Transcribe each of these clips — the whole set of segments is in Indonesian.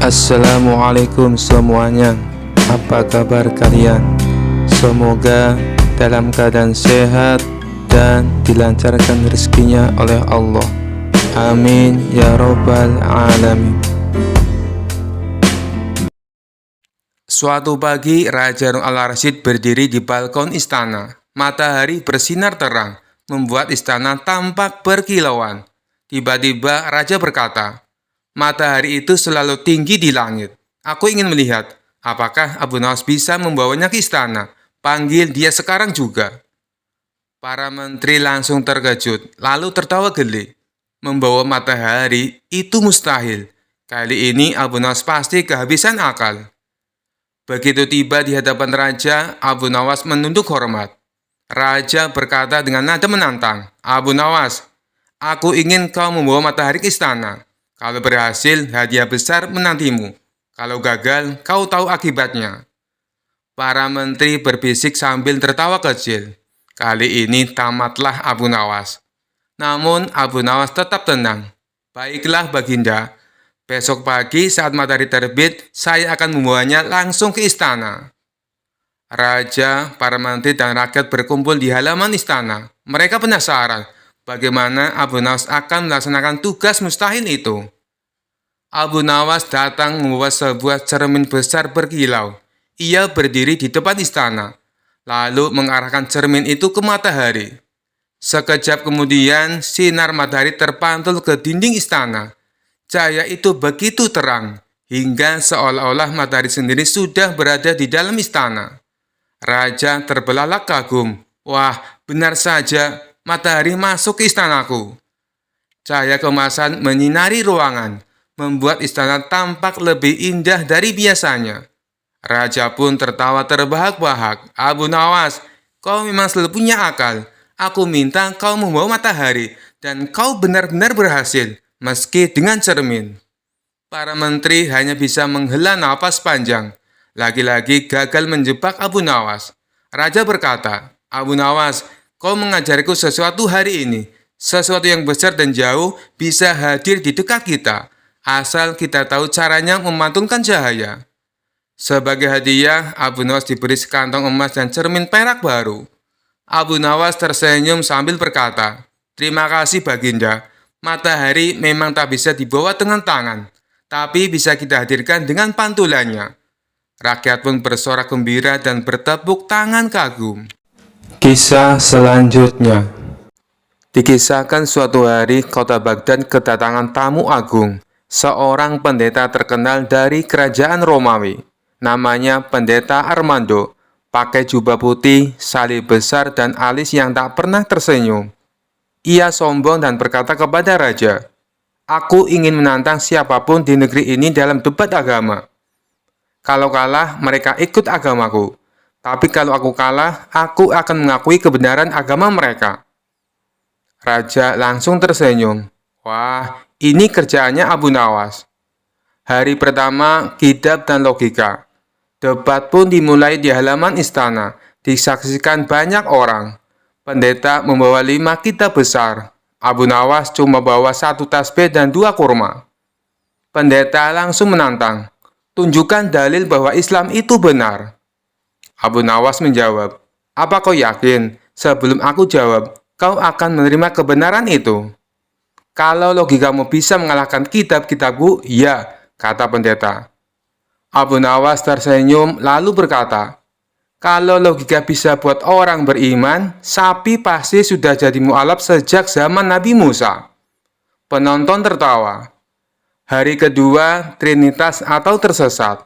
Assalamualaikum semuanya. Apa kabar kalian? Semoga dalam keadaan sehat dan dilancarkan rezekinya oleh Allah. Amin ya robbal alamin. Suatu pagi, Raja Harun al-Rasyid berdiri di balkon istana. Matahari bersinar terang, membuat istana tampak berkilauan. Tiba-tiba Raja berkata, "Matahari itu selalu tinggi di langit. Aku ingin melihat apakah Abu Nawas bisa membawanya ke istana. Panggil dia sekarang juga." Para menteri langsung terkejut, lalu tertawa geli. Membawa matahari itu mustahil. Kali ini Abu Nawas pasti kehabisan akal. Begitu tiba di hadapan Raja, Abu Nawas menunduk hormat. Raja berkata dengan nada menantang, "Abu Nawas, aku ingin kau membawa matahari ke istana. Kalau berhasil, hadiah besar menantimu. Kalau gagal, kau tahu akibatnya." Para menteri berbisik sambil tertawa kecil. Kali ini tamatlah Abu Nawas. Namun Abu Nawas tetap tenang. "Baiklah Baginda, besok pagi saat matahari terbit, saya akan membawanya langsung ke istana." Raja, para menteri, dan rakyat berkumpul di halaman istana. Mereka penasaran bagaimana Abu Nawas akan melaksanakan tugas mustahil itu. Abu Nawas datang membawa sebuah cermin besar berkilau. Ia berdiri di depan istana, lalu mengarahkan cermin itu ke matahari. Sekejap kemudian, sinar matahari terpantul ke dinding istana. Cahaya itu begitu terang, hingga seolah-olah matahari sendiri sudah berada di dalam istana. Raja terbelalak kagum. "Wah, benar saja, matahari masuk ke istanaku." Cahaya keemasan menyinari ruangan, membuat istana tampak lebih indah dari biasanya. Raja pun tertawa terbahak-bahak. "Abu Nawas, kau memang selalu punya akal. Aku minta kau membawa matahari, dan kau benar-benar berhasil, meski dengan cermin." Para menteri hanya bisa menghela napas panjang. Lagi-lagi gagal menjebak Abu Nawas. Raja berkata, "Abu Nawas, kau mengajariku sesuatu hari ini. Sesuatu yang besar dan jauh bisa hadir di dekat kita, asal kita tahu caranya memantulkan cahaya." Sebagai hadiah, Abu Nawas diberi sekantong emas dan cermin perak baru. Abu Nawas tersenyum sambil berkata, "Terima kasih Baginda. Matahari memang tak bisa dibawa dengan tangan, tapi bisa kita hadirkan dengan pantulannya." Rakyat pun bersorak gembira dan bertepuk tangan kagum. Kisah selanjutnya. Dikisahkan suatu hari kota Baghdad kedatangan tamu agung, seorang pendeta terkenal dari kerajaan Romawi. Namanya Pendeta Armando, pakai jubah putih, salib besar, dan alis yang tak pernah tersenyum. Ia sombong dan berkata kepada raja, "Aku ingin menantang siapapun di negeri ini dalam debat agama. Kalau kalah, mereka ikut agamaku. Tapi kalau aku kalah, aku akan mengakui kebenaran agama mereka." Raja langsung tersenyum. Wah, ini kerjaannya Abu Nawas. Hari pertama, kitab dan logika. Debat pun dimulai di halaman istana. Disaksikan banyak orang. Pendeta membawa 5 kitab besar. Abu Nawas cuma bawa 1 tasbih dan 2 kurma. Pendeta langsung menantang, "Tunjukkan dalil bahwa Islam itu benar." Abu Nawas menjawab, "Apa kau yakin sebelum aku jawab, kau akan menerima kebenaran itu?" "Kalau logikamu bisa mengalahkan kitab-kitabku, ya," kata pendeta. Abu Nawas tersenyum lalu berkata, "Kalau logika bisa buat orang beriman, sapi pasti sudah jadi mu'alaf sejak zaman Nabi Musa." Penonton tertawa. Hari kedua, Trinitas atau tersesat.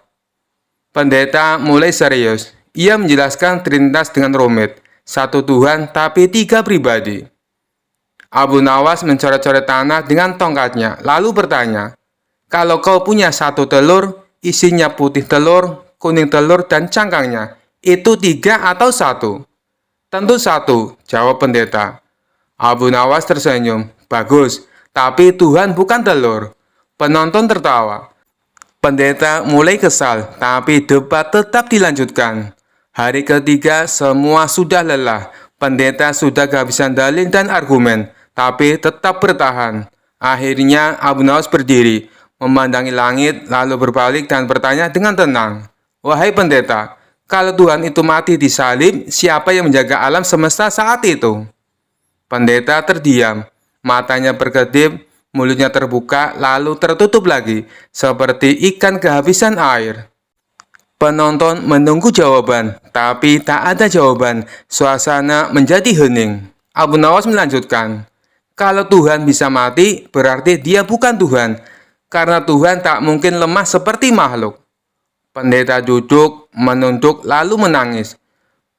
Pendeta mulai serius. Ia menjelaskan Trinitas dengan rumit. 1 Tuhan tapi 3 pribadi. Abu Nawas mencoret-coret tanah dengan tongkatnya, lalu bertanya, "Kalau kau punya 1 telur, isinya putih telur, kuning telur, dan cangkangnya, itu 3 atau 1? "Tentu 1, jawab pendeta. Abu Nawas tersenyum. "Bagus, tapi Tuhan bukan telur." Penonton tertawa. Pendeta mulai kesal, tapi debat tetap dilanjutkan. Hari ketiga, semua sudah lelah. Pendeta sudah kehabisan dalil dan argumen, tapi tetap bertahan. Akhirnya Abu Nawas berdiri, memandangi langit, lalu berbalik dan bertanya dengan tenang, "Wahai pendeta, kalau Tuhan itu mati di salib, siapa yang menjaga alam semesta saat itu?" Pendeta terdiam, matanya berkedip, mulutnya terbuka, lalu tertutup lagi, seperti ikan kehabisan air. Penonton menunggu jawaban, tapi tak ada jawaban. Suasana menjadi hening. Abu Nawas melanjutkan, "Kalau Tuhan bisa mati, berarti dia bukan Tuhan, karena Tuhan tak mungkin lemah seperti makhluk." Pendeta duduk, menunduk, lalu menangis.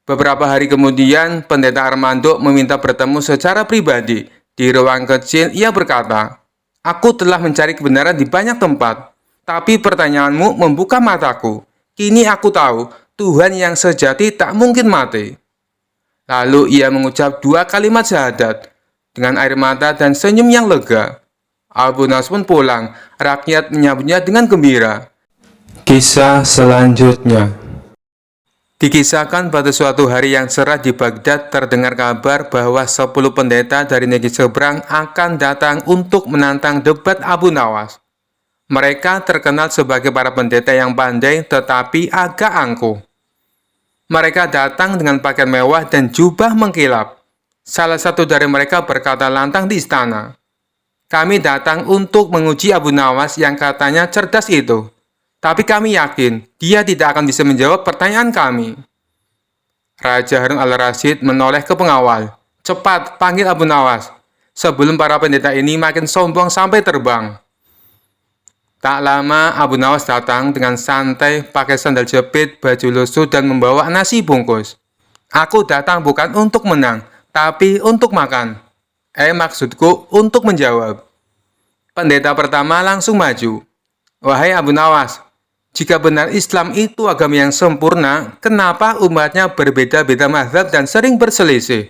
Beberapa hari kemudian, Pendeta Armando meminta bertemu secara pribadi. Di ruang kecil, ia berkata, "Aku telah mencari kebenaran di banyak tempat, tapi pertanyaanmu membuka mataku. Kini aku tahu, Tuhan yang sejati tak mungkin mati." Lalu ia mengucap 2 kalimat syahadat dengan air mata dan senyum yang lega. Abu Nawas pun pulang, rakyat menyambutnya dengan gembira. Kisah selanjutnya. Dikisahkan pada suatu hari yang cerah di Baghdad terdengar kabar bahwa 10 pendeta dari negeri seberang akan datang untuk menantang debat Abu Nawas. Mereka terkenal sebagai para pendeta yang pandai tetapi agak angkuh. Mereka datang dengan pakaian mewah dan jubah mengkilap. Salah satu dari mereka berkata lantang di istana, "Kami datang untuk menguji Abu Nawas yang katanya cerdas itu. Tapi kami yakin dia tidak akan bisa menjawab pertanyaan kami." Raja Harun al-Rasyid menoleh ke pengawal. "Cepat, panggil Abu Nawas, sebelum para pendeta ini makin sombong sampai terbang." Tak lama, Abu Nawas datang dengan santai, pakai sandal jepit, baju lusuh, dan membawa nasi bungkus. "Aku datang bukan untuk menang, tapi untuk makan." Maksudku untuk menjawab." Pendeta pertama langsung maju. "Wahai Abu Nawas, jika benar Islam itu agama yang sempurna, kenapa umatnya berbeda-beda mazhab dan sering berselisih?"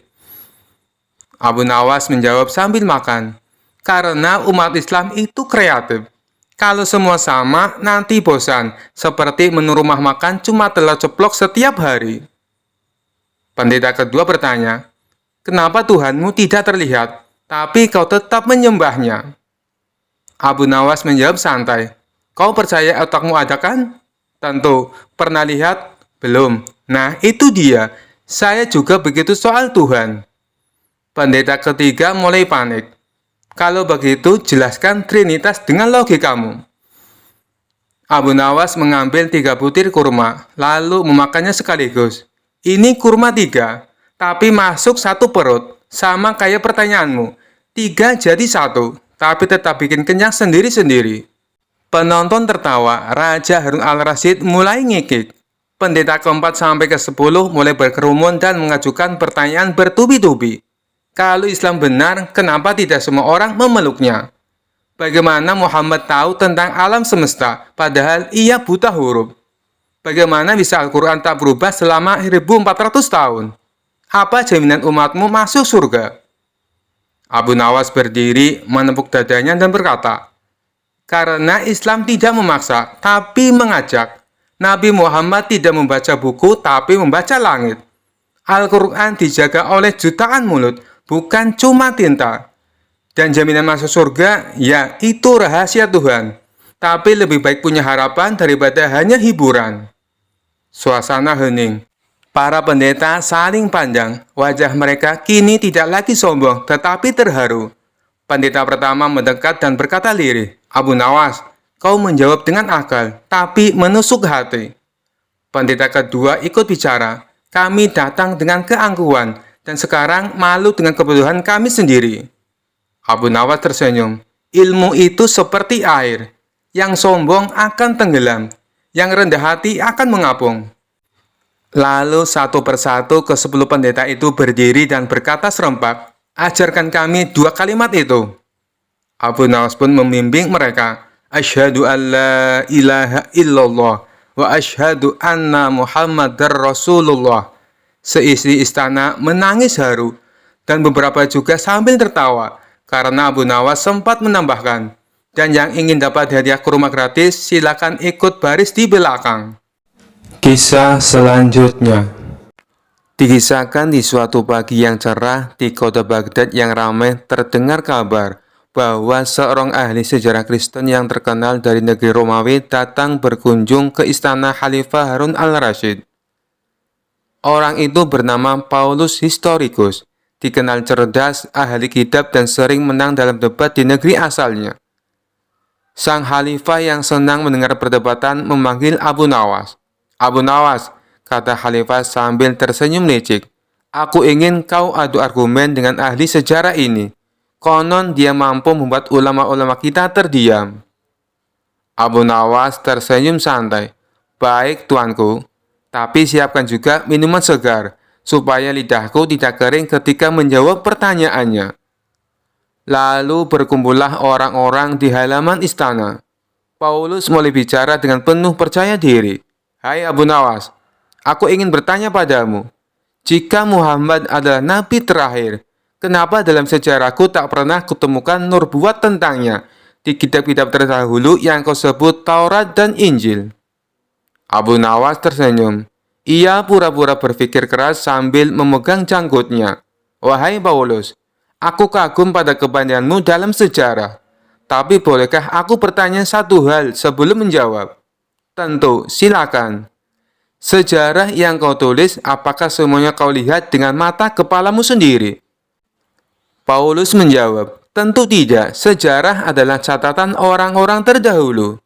Abu Nawas menjawab sambil makan, "Karena umat Islam itu kreatif. Kalau semua sama, nanti bosan, seperti menu rumah makan cuma telur ceplok setiap hari." Pendeta kedua bertanya, "Kenapa Tuhanmu tidak terlihat, tapi kau tetap menyembahnya?" Abu Nawas menjawab santai, "Kau percaya otakmu ada kan?" "Tentu. Pernah lihat?" "Belum." "Nah, itu dia. Saya juga begitu soal Tuhan." Pendeta ketiga mulai panik. "Kalau begitu, jelaskan Trinitas dengan logikamu." Abu Nawas mengambil 3 butir kurma, lalu memakannya sekaligus. "Ini kurma 3, tapi masuk 1 perut, sama kayak pertanyaanmu. 3 jadi 1, tapi tetap bikin kenyang sendiri-sendiri." Penonton tertawa, Raja Harun al-Rasyid mulai ngikik. Pendeta keempat sampai ke-10 mulai berkerumun dan mengajukan pertanyaan bertubi-tubi. Kalau Islam benar, kenapa tidak semua orang memeluknya? Bagaimana Muhammad tahu tentang alam semesta, padahal ia buta huruf? Bagaimana bisa Al-Quran tak berubah selama 1400 tahun? Apa jaminan umatmu masuk surga? Abu Nawas berdiri, menepuk dadanya dan berkata, "Karena Islam tidak memaksa, tapi mengajak. Nabi Muhammad tidak membaca buku, tapi membaca langit. Al-Quran dijaga oleh jutaan mulut, bukan cuma tinta. Dan jaminan masuk surga, ya itu rahasia Tuhan. Tapi lebih baik punya harapan daripada hanya hiburan." Suasana hening. Para pendeta saling pandang. Wajah mereka kini tidak lagi sombong, tetapi terharu. Pendeta pertama mendekat dan berkata lirih, "Abu Nawas, kau menjawab dengan akal, tapi menusuk hati." Pendeta kedua ikut bicara, "Kami datang dengan keangkuhan, dan sekarang malu dengan kebutuhan kami sendiri." Abu Nawas tersenyum, "Ilmu itu seperti air. Yang sombong akan tenggelam, yang rendah hati akan mengapung." Lalu satu persatu ke-10 pendeta itu berdiri dan berkata serempak, "Ajarkan kami 2 kalimat itu." Abu Nawas pun membimbing mereka, "Asyhadu an la ilaha illallah wa asyhadu anna Muhammadar Rasulullah." Seisi istana menangis haru, dan beberapa juga sambil tertawa, karena Abu Nawas sempat menambahkan, "Dan yang ingin dapat hadiah kurma gratis, silakan ikut baris di belakang." Kisah selanjutnya. Dikisahkan di suatu pagi yang cerah di kota Baghdad yang ramai terdengar kabar bahwa seorang ahli sejarah Kristen yang terkenal dari negeri Romawi datang berkunjung ke istana Khalifah Harun al-Rasyid. Orang itu bernama Paulus Historicus, dikenal cerdas, ahli kitab, dan sering menang dalam debat di negeri asalnya. Sang Khalifah yang senang mendengar perdebatan memanggil Abu Nawas. "Abu Nawas," kata Khalifah sambil tersenyum licik, "aku ingin kau adu argumen dengan ahli sejarah ini. Konon dia mampu membuat ulama-ulama kita terdiam." Abu Nawas tersenyum santai. "Baik, tuanku, tapi siapkan juga minuman segar, supaya lidahku tidak kering ketika menjawab pertanyaannya." Lalu berkumpullah orang-orang di halaman istana. Paulus mulai bicara dengan penuh percaya diri. "Hai Abu Nawas, aku ingin bertanya padamu. Jika Muhammad adalah nabi terakhir, kenapa dalam sejarahku tak pernah kutemukan nubuat tentangnya di kitab-kitab terdahulu yang kau sebut Taurat dan Injil?" Abu Nawas tersenyum. Ia pura-pura berpikir keras sambil memegang janggutnya. "Wahai Paulus, aku kagum pada kepandaianmu dalam sejarah. Tapi bolehkah aku bertanya satu hal sebelum menjawab?" "Tentu, silakan." "Sejarah yang kau tulis, apakah semuanya kau lihat dengan mata kepalamu sendiri?" Paulus menjawab, "Tentu tidak. Sejarah adalah catatan orang-orang terdahulu."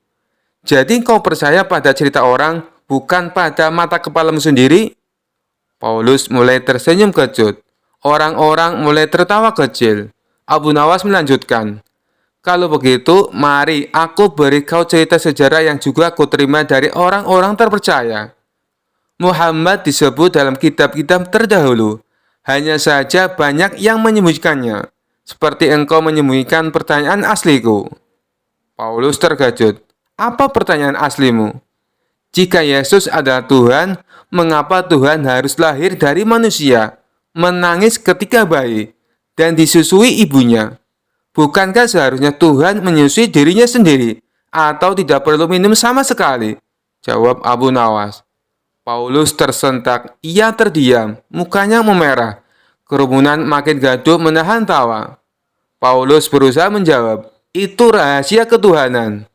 "Jadi kau percaya pada cerita orang, bukan pada mata kepalamu sendiri?" Paulus mulai tersenyum kecut. Orang-orang mulai tertawa kecil. Abu Nawas melanjutkan, "Kalau begitu, mari aku beri kau cerita sejarah yang juga aku terima dari orang-orang terpercaya. Muhammad disebut dalam kitab-kitab terdahulu. Hanya saja banyak yang menyembunyikannya, seperti engkau menyembunyikan pertanyaan asliku." Paulus terkejut. "Apa pertanyaan aslimu?" "Jika Yesus adalah Tuhan, mengapa Tuhan harus lahir dari manusia, menangis ketika bayi, dan disusui ibunya? Bukankah seharusnya Tuhan menyusui dirinya sendiri, atau tidak perlu minum sama sekali?" Jawab Abu Nawas. Paulus tersentak. Ia terdiam, mukanya memerah. Kerumunan makin gaduh menahan tawa. Paulus berusaha menjawab, "Itu rahasia ketuhanan."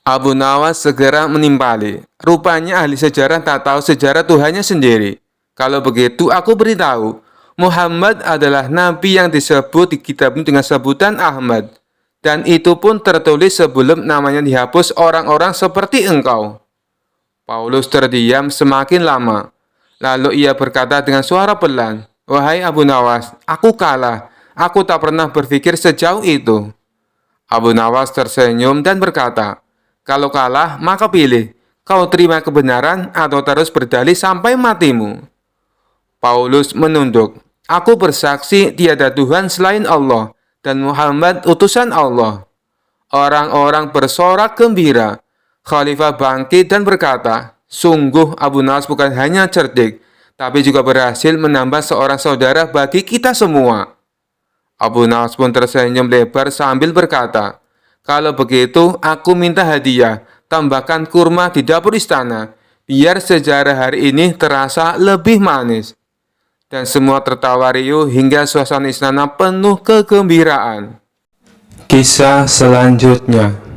Abu Nawas segera menimpali. Rupanya ahli sejarah tak tahu sejarah Tuhannya sendiri. "Kalau begitu aku beritahu, Muhammad adalah nabi yang disebut di kitab dengan sebutan Ahmad. Dan itu pun tertulis sebelum namanya dihapus orang-orang seperti engkau." Paulus terdiam semakin lama. Lalu ia berkata dengan suara pelan, "Wahai Abu Nawas, aku kalah. Aku tak pernah berpikir sejauh itu." Abu Nawas tersenyum dan berkata, "Kalau kalah, maka pilih. Kau terima kebenaran atau terus berdalih sampai matimu." Paulus menunduk. "Aku bersaksi tiada Tuhan selain Allah, dan Muhammad utusan Allah." Orang-orang bersorak gembira. Khalifah bangkit dan berkata, "Sungguh Abu Nawas bukan hanya cerdik, tapi juga berhasil menambah seorang saudara bagi kita semua." Abu Nawas pun tersenyum lebar sambil berkata, "Kalau begitu, aku minta hadiah. Tambahkan kurma di dapur istana, biar sejarah hari ini terasa lebih manis." Dan semua tertawa riuh hingga suasana istana penuh kegembiraan. Kisah selanjutnya.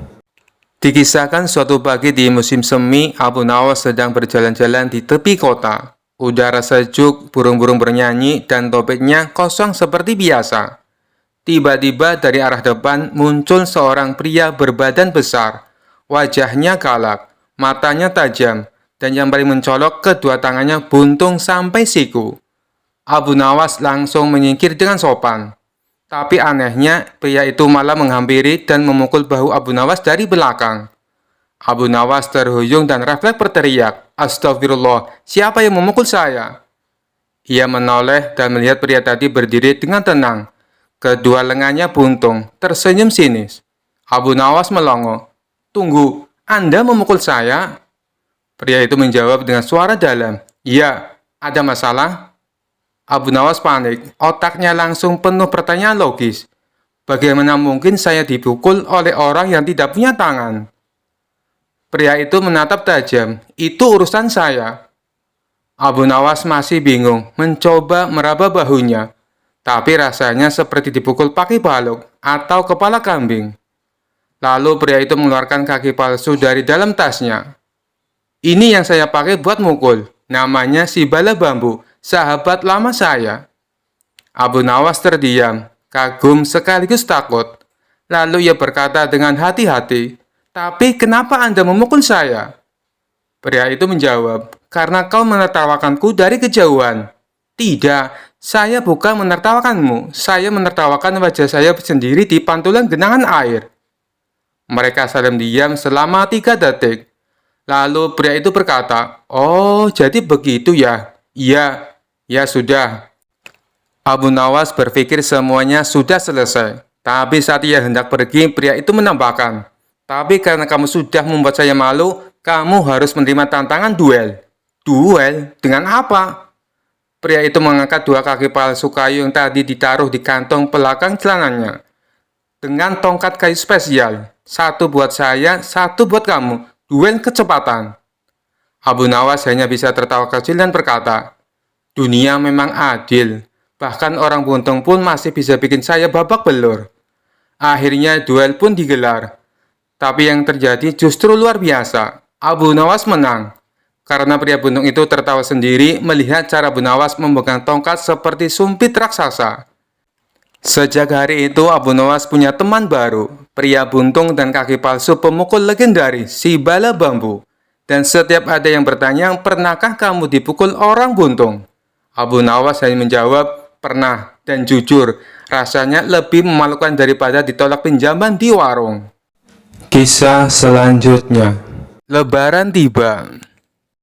Dikisahkan suatu pagi di musim semi, Abu Nawas sedang berjalan-jalan di tepi kota. Udara sejuk, burung-burung bernyanyi, dan topiknya kosong seperti biasa. Tiba-tiba dari arah depan muncul seorang pria berbadan besar. Wajahnya galak, matanya tajam, dan yang paling mencolok kedua tangannya buntung sampai siku. Abu Nawas langsung menyingkir dengan sopan. Tapi anehnya, pria itu malah menghampiri dan memukul bahu Abu Nawas dari belakang. Abu Nawas terhuyung dan refleks berteriak, "Astagfirullah, siapa yang memukul saya?" Ia menoleh dan melihat pria tadi berdiri dengan tenang. Kedua lengannya buntung, tersenyum sinis. Abu Nawas melongo, "Tunggu, Anda memukul saya?" Pria itu menjawab dengan suara dalam, "Iya, ada masalah?" Abu Nawas panik, otaknya langsung penuh pertanyaan logis. Bagaimana mungkin saya dipukul oleh orang yang tidak punya tangan? Pria itu menatap tajam, "Itu urusan saya." Abu Nawas masih bingung, mencoba meraba bahunya. tapi rasanya seperti dipukul pakai balok atau kepala kambing. Lalu pria itu mengeluarkan kaki palsu dari dalam tasnya. Ini yang saya pakai buat mukul. Namanya si bala bambu, sahabat lama saya. Abu Nawas terdiam, kagum sekaligus takut. Lalu ia berkata dengan hati-hati, "Tapi kenapa Anda memukul saya?" Pria itu menjawab, "Karena kau menertawakanku dari kejauhan." "Tidak, saya bukan menertawakanmu. Saya menertawakan wajah saya sendiri di pantulan genangan air." Mereka saling diam selama 3 detik. Lalu pria itu berkata, "Oh, jadi begitu ya? Iya, ya sudah." Abu Nawas berpikir semuanya sudah selesai. Tapi saat ia hendak pergi, pria itu menambahkan, "Tapi karena kamu sudah membuat saya malu, kamu harus menerima tantangan duel." "Duel? Dengan apa?" Pria itu mengangkat 2 kaki palsu kayu yang tadi ditaruh di kantong belakang celananya. "Dengan tongkat kayu spesial. 1 buat saya, 1 buat kamu. Duel kecepatan." Abu Nawas hanya bisa tertawa kecil dan berkata, "Dunia memang adil. Bahkan orang buntung pun masih bisa bikin saya babak belur." Akhirnya duel pun digelar. Tapi yang terjadi justru luar biasa. Abu Nawas menang. Karena pria buntung itu tertawa sendiri melihat cara Abu Nawas memegang tongkat seperti sumpit raksasa. Sejak hari itu Abu Nawas punya teman baru, pria buntung dan kaki palsu pemukul legendaris, si bala bambu. Dan setiap ada yang bertanya, "Pernahkah kamu dipukul orang buntung?" Abu Nawas hanya menjawab, "Pernah," dan jujur, rasanya lebih memalukan daripada ditolak pinjaman di warung. Kisah selanjutnya. Lebaran tiba.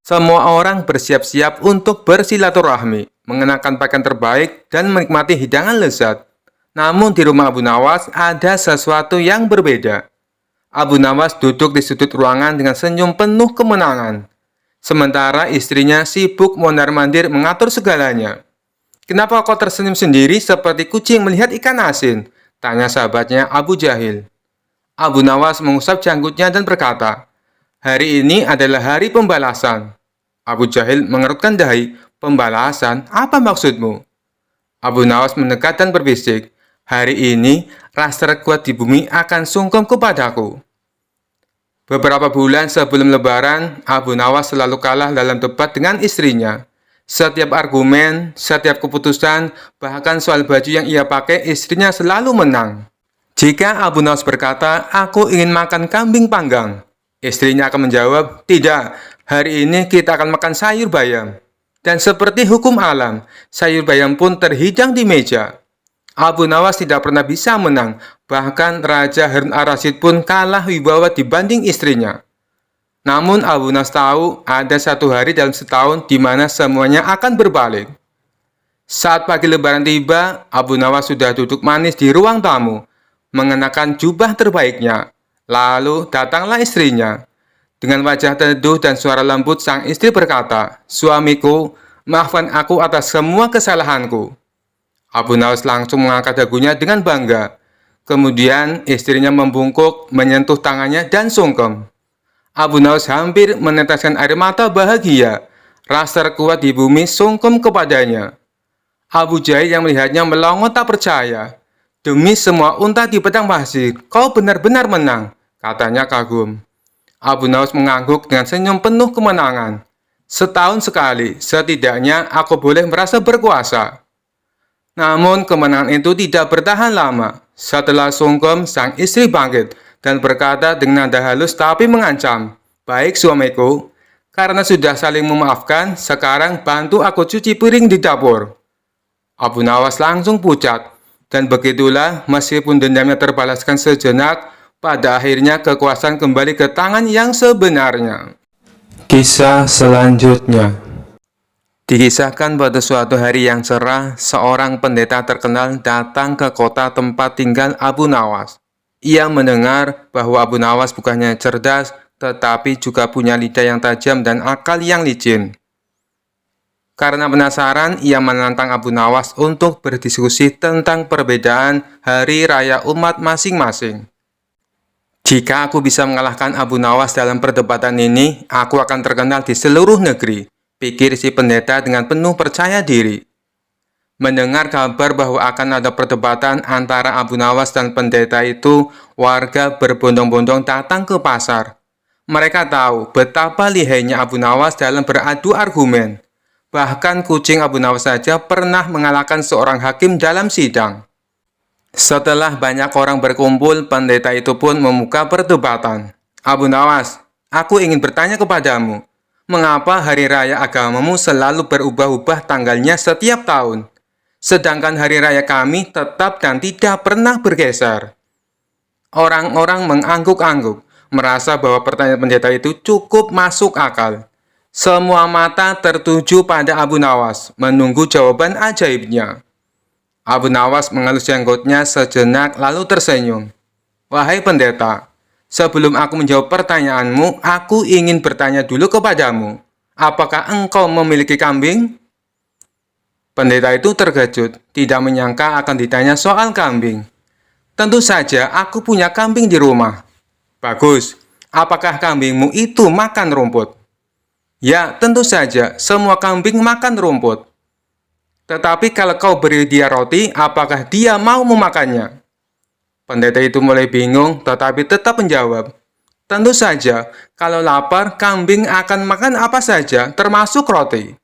Semua orang bersiap-siap untuk bersilaturahmi, mengenakan pakaian terbaik, dan menikmati hidangan lezat. Namun di rumah Abu Nawas ada sesuatu yang berbeda. Abu Nawas duduk di sudut ruangan dengan senyum penuh kemenangan. Sementara istrinya sibuk mondar-mandir mengatur segalanya. "Kenapa kau tersenyum sendiri seperti kucing melihat ikan asin?" tanya sahabatnya Abu Jahil. Abu Nawas mengusap janggutnya dan berkata, "Hari ini adalah hari pembalasan." Abu Jahil mengerutkan dahi. "Pembalasan? Apa maksudmu?" Abu Nawas mendekat dan berbisik, "Hari ini, ras terkuat di bumi akan sungkem kepadaku." Beberapa bulan sebelum Lebaran, Abu Nawas selalu kalah dalam debat dengan istrinya. Setiap argumen, setiap keputusan, bahkan soal baju yang ia pakai, istrinya selalu menang. Jika Abu Nawas berkata, "Aku ingin makan kambing panggang," istrinya akan menjawab, "Tidak, hari ini kita akan makan sayur bayam." Dan seperti hukum alam, sayur bayam pun terhidang di meja. Abu Nawas tidak pernah bisa menang, bahkan Raja Harun al-Rasyid pun kalah wibawa dibanding istrinya. Namun Abu Nawas tahu ada satu hari dalam setahun di mana semuanya akan berbalik. Saat pagi Lebaran tiba, Abu Nawas sudah duduk manis di ruang tamu, mengenakan jubah terbaiknya. Lalu datanglah istrinya. Dengan wajah teduh dan suara lembut, sang istri berkata, "Suamiku, maafkan aku atas semua kesalahanku." Abu Nawas langsung mengangkat dagunya dengan bangga. Kemudian istrinya membungkuk, menyentuh tangannya dan sungkem. Abu Nawas hampir meneteskan air mata bahagia. Rasa terkuat di bumi sungkem kepadanya. Abu Jahil yang melihatnya melongo tak percaya. "Demi semua unta di padang pasir, kau benar-benar menang," katanya kagum. Abu Nawas mengangguk dengan senyum penuh kemenangan. "Setahun sekali, setidaknya aku boleh merasa berkuasa." Namun kemenangan itu tidak bertahan lama. Setelah sungkem, sang istri bangkit dan berkata dengan nada halus tapi mengancam, "Baik suamiku, karena sudah saling memaafkan, sekarang bantu aku cuci piring di dapur." Abu Nawas langsung pucat, dan begitulah meskipun dendamnya terbalaskan sejenak, pada akhirnya kekuasaan kembali ke tangan yang sebenarnya. Kisah selanjutnya. Dikisahkan pada suatu hari yang cerah, seorang pendeta terkenal datang ke kota tempat tinggal Abu Nawas. Ia mendengar bahwa Abu Nawas bukannya cerdas, tetapi juga punya lidah yang tajam dan akal yang licin. Karena penasaran, ia menantang Abu Nawas untuk berdiskusi tentang perbedaan hari raya umat masing-masing. "Jika aku bisa mengalahkan Abu Nawas dalam perdebatan ini, aku akan terkenal di seluruh negeri," pikir si pendeta dengan penuh percaya diri. Mendengar kabar bahwa akan ada perdebatan antara Abu Nawas dan pendeta itu, warga berbondong-bondong datang ke pasar. Mereka tahu betapa lihainya Abu Nawas dalam beradu argumen. Bahkan kucing Abu Nawas saja pernah mengalahkan seorang hakim dalam sidang. Setelah banyak orang berkumpul, pendeta itu pun membuka perdebatan. Abu Nawas, aku ingin bertanya kepadamu, mengapa hari raya agamamu selalu berubah-ubah tanggalnya setiap tahun? Sedangkan hari raya kami tetap dan tidak pernah bergeser. Orang-orang mengangguk-angguk, merasa bahwa pertanyaan pendeta itu cukup masuk akal. Semua mata tertuju pada Abu Nawas, menunggu jawaban ajaibnya. Abu Nawas mengelus jenggotnya sejenak lalu tersenyum. Wahai pendeta, sebelum aku menjawab pertanyaanmu, aku ingin bertanya dulu kepadamu. Apakah engkau memiliki kambing? Pendeta itu terkejut, tidak menyangka akan ditanya soal kambing. Tentu saja, aku punya kambing di rumah. Bagus, apakah kambingmu itu makan rumput? Ya, tentu saja, semua kambing makan rumput. Tetapi kalau kau beri dia roti, apakah dia mau memakannya? Pendeta itu mulai bingung, tetapi tetap menjawab. Tentu saja, kalau lapar, kambing akan makan apa saja, termasuk roti.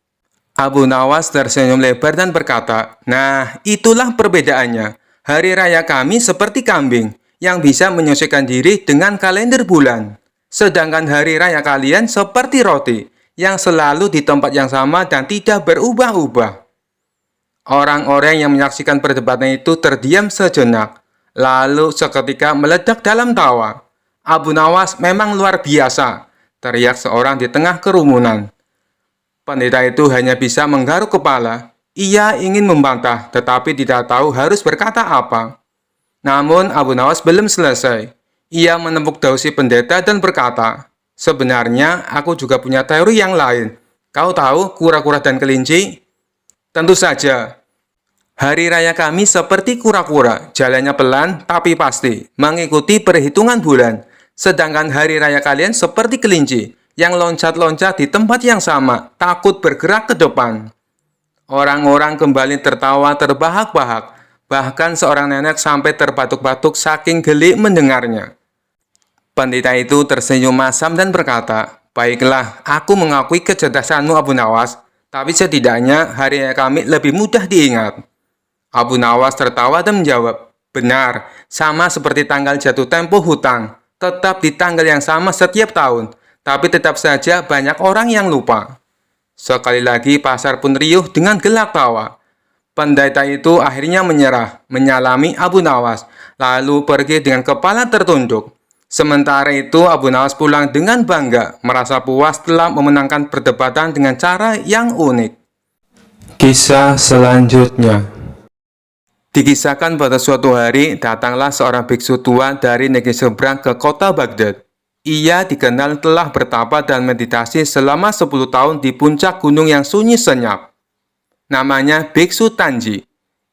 Abu Nawas tersenyum lebar dan berkata, nah, itulah perbedaannya. Hari raya kami seperti kambing, yang bisa menyesuaikan diri dengan kalender bulan. Sedangkan hari raya kalian seperti roti, yang selalu di tempat yang sama dan tidak berubah-ubah. Orang-orang yang menyaksikan perdebatan itu terdiam sejenak, lalu seketika meledak dalam tawa. Abu Nawas memang luar biasa, teriak seorang di tengah kerumunan. Pendeta itu hanya bisa menggaruk kepala. Ia ingin membantah, tetapi tidak tahu harus berkata apa. Namun Abu Nawas belum selesai. Ia menepuk daun si pendeta dan berkata, sebenarnya aku juga punya teori yang lain. Kau tahu kura-kura dan kelinci? Tentu saja. Hari raya kami seperti kura-kura, jalannya pelan tapi pasti, mengikuti perhitungan bulan. Sedangkan hari raya kalian seperti kelinci, yang loncat-loncat di tempat yang sama, takut bergerak ke depan. Orang-orang kembali tertawa terbahak-bahak, bahkan seorang nenek sampai terbatuk-batuk saking geli mendengarnya. Pendeta itu tersenyum masam dan berkata, baiklah, aku mengakui kecerdasanmu Abu Nawas, tapi setidaknya hari raya kami lebih mudah diingat. Abu Nawas tertawa dan menjawab, benar, sama seperti tanggal jatuh tempo hutang, tetap di tanggal yang sama setiap tahun, tapi tetap saja banyak orang yang lupa. Sekali lagi pasar pun riuh dengan gelak tawa. Pendeta itu akhirnya menyerah, menyalami Abu Nawas, lalu pergi dengan kepala tertunduk. Sementara itu Abu Nawas pulang dengan bangga, merasa puas telah memenangkan perdebatan dengan cara yang unik. Kisah selanjutnya. Dikisahkan pada suatu hari, datanglah seorang biksu tua dari negeri seberang ke kota Baghdad. Ia dikenal telah bertapa dan meditasi selama 10 tahun di puncak gunung yang sunyi senyap. Namanya Biksu Tanji.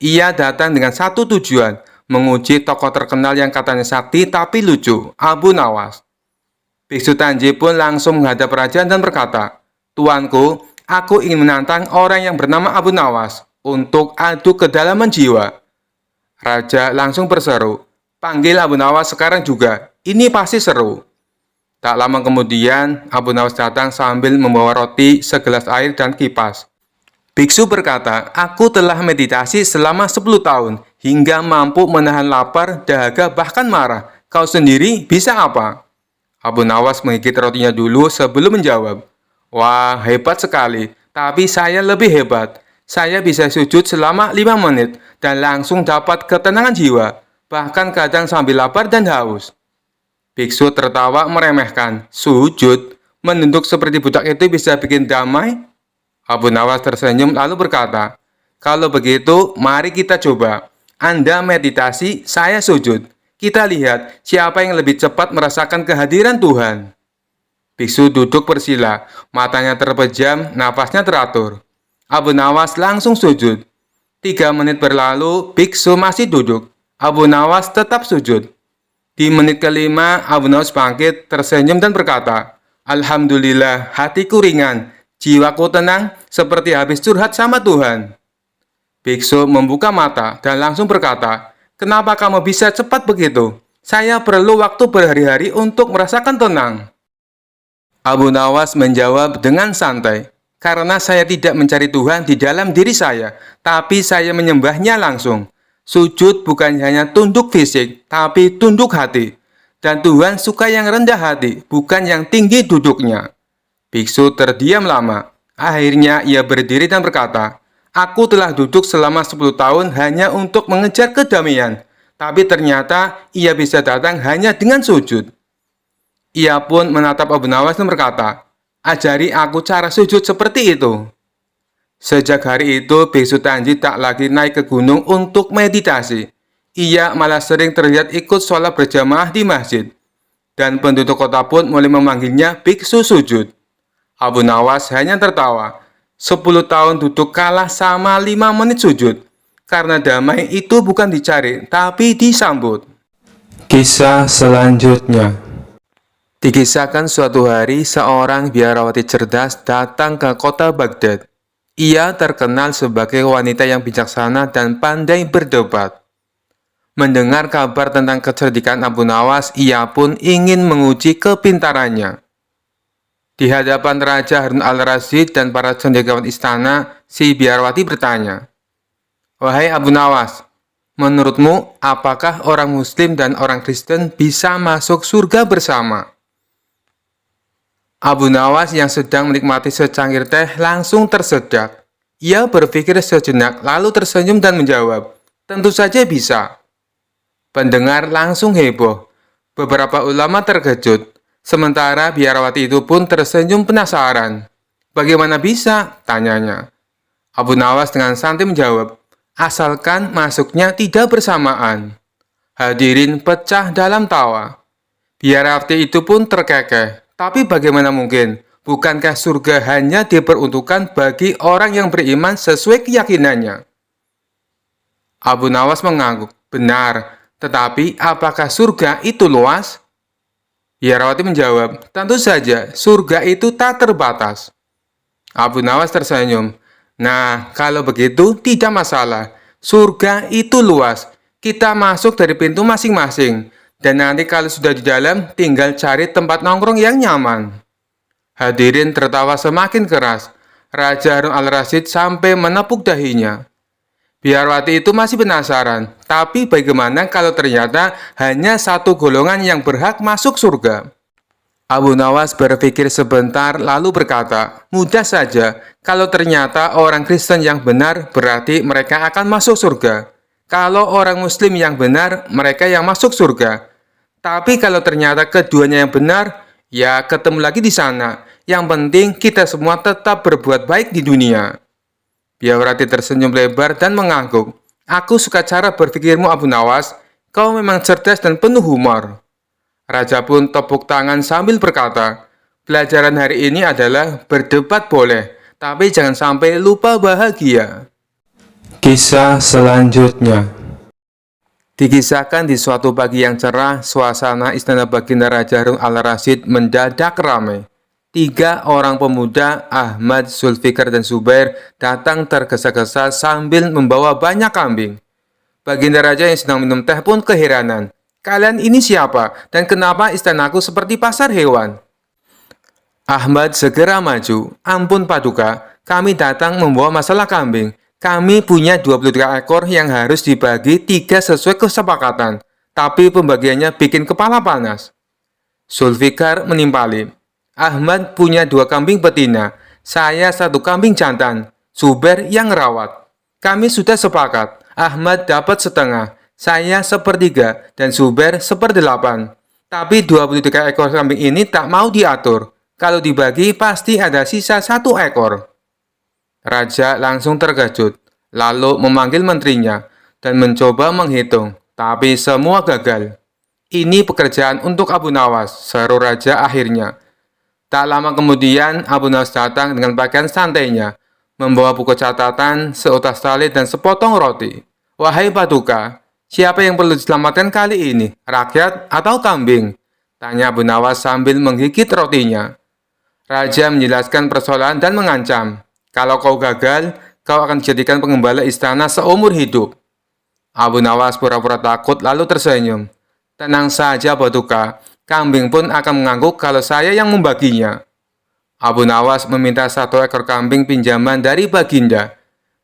Ia datang dengan satu tujuan, menguji tokoh terkenal yang katanya sakti tapi lucu, Abu Nawas. Biksu Tanji pun langsung menghadap raja dan berkata, Tuanku, aku ingin menantang orang yang bernama Abu Nawas untuk adu kedalaman jiwa. Raja langsung berseru, panggil Abu Nawas sekarang juga, ini pasti seru. Tak lama kemudian, Abu Nawas datang sambil membawa roti, segelas air, dan kipas. Biksu berkata, aku telah meditasi selama 10 tahun, hingga mampu menahan lapar, dahaga, bahkan marah. Kau sendiri bisa apa? Abu Nawas menggigit rotinya dulu sebelum menjawab. Wah, hebat sekali, tapi saya lebih hebat. Saya bisa sujud selama 5 menit, dan langsung dapat ketenangan jiwa, bahkan kadang sambil lapar dan haus. Biksu tertawa meremehkan. Sujud, menunduk seperti budak itu bisa bikin damai? Abu Nawas tersenyum lalu berkata, kalau begitu, mari kita coba. Anda meditasi, saya sujud. Kita lihat siapa yang lebih cepat merasakan kehadiran Tuhan. Biksu duduk bersila, matanya terpejam, napasnya teratur. Abu Nawas langsung sujud. 3 menit berlalu, biksu masih duduk. Abu Nawas tetap sujud. Di menit kelima, Abu Nawas bangkit, tersenyum dan berkata, Alhamdulillah, hatiku ringan, jiwaku tenang, seperti habis curhat sama Tuhan. Biksu membuka mata dan langsung berkata, "Kenapa kamu bisa cepat begitu? Saya perlu waktu berhari-hari untuk merasakan tenang." Abu Nawas menjawab dengan santai, "Karena saya tidak mencari Tuhan di dalam diri saya, tapi saya menyembahnya langsung. Sujud bukan hanya tunduk fisik, tapi tunduk hati. Dan Tuhan suka yang rendah hati, bukan yang tinggi duduknya." Biksu terdiam lama. Akhirnya ia berdiri dan berkata, "Aku telah duduk selama 10 tahun hanya untuk mengejar kedamaian, tapi ternyata ia bisa datang hanya dengan sujud." Ia pun menatap Abu Nawas dan berkata, "Ajari aku cara sujud seperti itu." Sejak hari itu, Biksu Tanji tak lagi naik ke gunung untuk meditasi. Ia malah sering terlihat ikut sholat berjamaah di masjid. Dan penduduk kota pun mulai memanggilnya Biksu Sujud. Abu Nawas hanya tertawa. 10 tahun duduk kalah sama 5 menit sujud. Karena damai itu bukan dicari, tapi disambut. Kisah selanjutnya. Dikisahkan suatu hari, seorang biarawati cerdas datang ke kota Baghdad. Ia terkenal sebagai wanita yang bijaksana dan pandai berdebat. Mendengar kabar tentang kecerdikan Abu Nawas, ia pun ingin menguji kepintarannya. Di hadapan Raja Harun al-Rasyid dan para cendekiawan istana, si biarawati bertanya, "Wahai Abu Nawas, menurutmu apakah orang Muslim dan orang Kristen bisa masuk surga bersama?" Abu Nawas yang sedang menikmati secangkir teh langsung tersedak. Ia berpikir sejenak lalu tersenyum dan menjawab, "Tentu saja bisa." Pendengar langsung heboh. Beberapa ulama terkejut. Sementara biarawati itu pun tersenyum penasaran. "Bagaimana bisa?" tanyanya. Abu Nawas dengan santai menjawab, "Asalkan masuknya tidak bersamaan." Hadirin pecah dalam tawa. Biarawati itu pun terkekeh. Tapi bagaimana mungkin? Bukankah surga hanya diperuntukkan bagi orang yang beriman sesuai keyakinannya? Abu Nawas mengangguk, "Benar, tetapi apakah surga itu luas?" Biarawati menjawab, "Tentu saja, surga itu tak terbatas." Abu Nawas tersenyum, "Nah, kalau begitu tidak masalah. Surga itu luas. Kita masuk dari pintu masing-masing. Dan nanti kalau sudah di dalam, tinggal cari tempat nongkrong yang nyaman." Hadirin tertawa semakin keras. Raja Harun al-Rasyid sampai menepuk dahinya. Biarawati itu masih penasaran, tapi bagaimana kalau ternyata hanya satu golongan yang berhak masuk surga? Abu Nawas berpikir sebentar lalu berkata, "Mudah saja, kalau ternyata orang Kristen yang benar berarti mereka akan masuk surga. Kalau orang Muslim yang benar, mereka yang masuk surga. Tapi kalau ternyata keduanya yang benar, ya ketemu lagi di sana. Yang penting kita semua tetap berbuat baik di dunia." Biarawati tersenyum lebar dan mengangguk. "Aku suka cara berpikirmu, Abu Nawas. Kau memang cerdas dan penuh humor." Raja pun tepuk tangan sambil berkata, "Pelajaran hari ini adalah berdebat boleh, tapi jangan sampai lupa bahagia." Kisah selanjutnya. Dikisahkan di suatu pagi yang cerah, suasana istana Baginda Raja Harun al-Rasyid mendadak ramai. 3 orang pemuda, Ahmad, Zulfikar, dan Zubair, datang tergesa-gesa sambil membawa banyak kambing. Baginda Raja yang sedang minum teh pun keheranan. "Kalian ini siapa? Dan kenapa istanaku seperti pasar hewan?" Ahmad segera maju. "Ampun Paduka, kami datang membawa masalah kambing. Kami punya 23 ekor yang harus dibagi 3 sesuai kesepakatan, tapi pembagiannya bikin kepala panas." Zulfikar menimpali, "Ahmad punya 2 kambing betina, saya 1 kambing jantan, Zubair yang rawat. Kami sudah sepakat, Ahmad dapat setengah, saya 1/3, dan Zubair 1/8. Tapi 23 ekor kambing ini tak mau diatur. Kalau dibagi pasti ada sisa 1 ekor. Raja langsung terkejut, lalu memanggil menterinya dan mencoba menghitung, tapi semua gagal. "Ini pekerjaan untuk Abu Nawas," seru Raja akhirnya. Tak lama kemudian, Abu Nawas datang dengan pakaian santainya, membawa buku catatan, seutas tali, dan sepotong roti. "Wahai Paduka, siapa yang perlu diselamatkan kali ini, rakyat atau kambing?" tanya Abu Nawas sambil menggigit rotinya. Raja menjelaskan persoalan dan mengancam, "Kalau kau gagal, kau akan dijadikan pengembala istana seumur hidup. Abu Nawas pura-pura takut lalu tersenyum. Tenang saja Batuka, kambing pun akan mengangguk kalau saya yang membaginya. Abu Nawas meminta 1 ekor kambing pinjaman dari Baginda.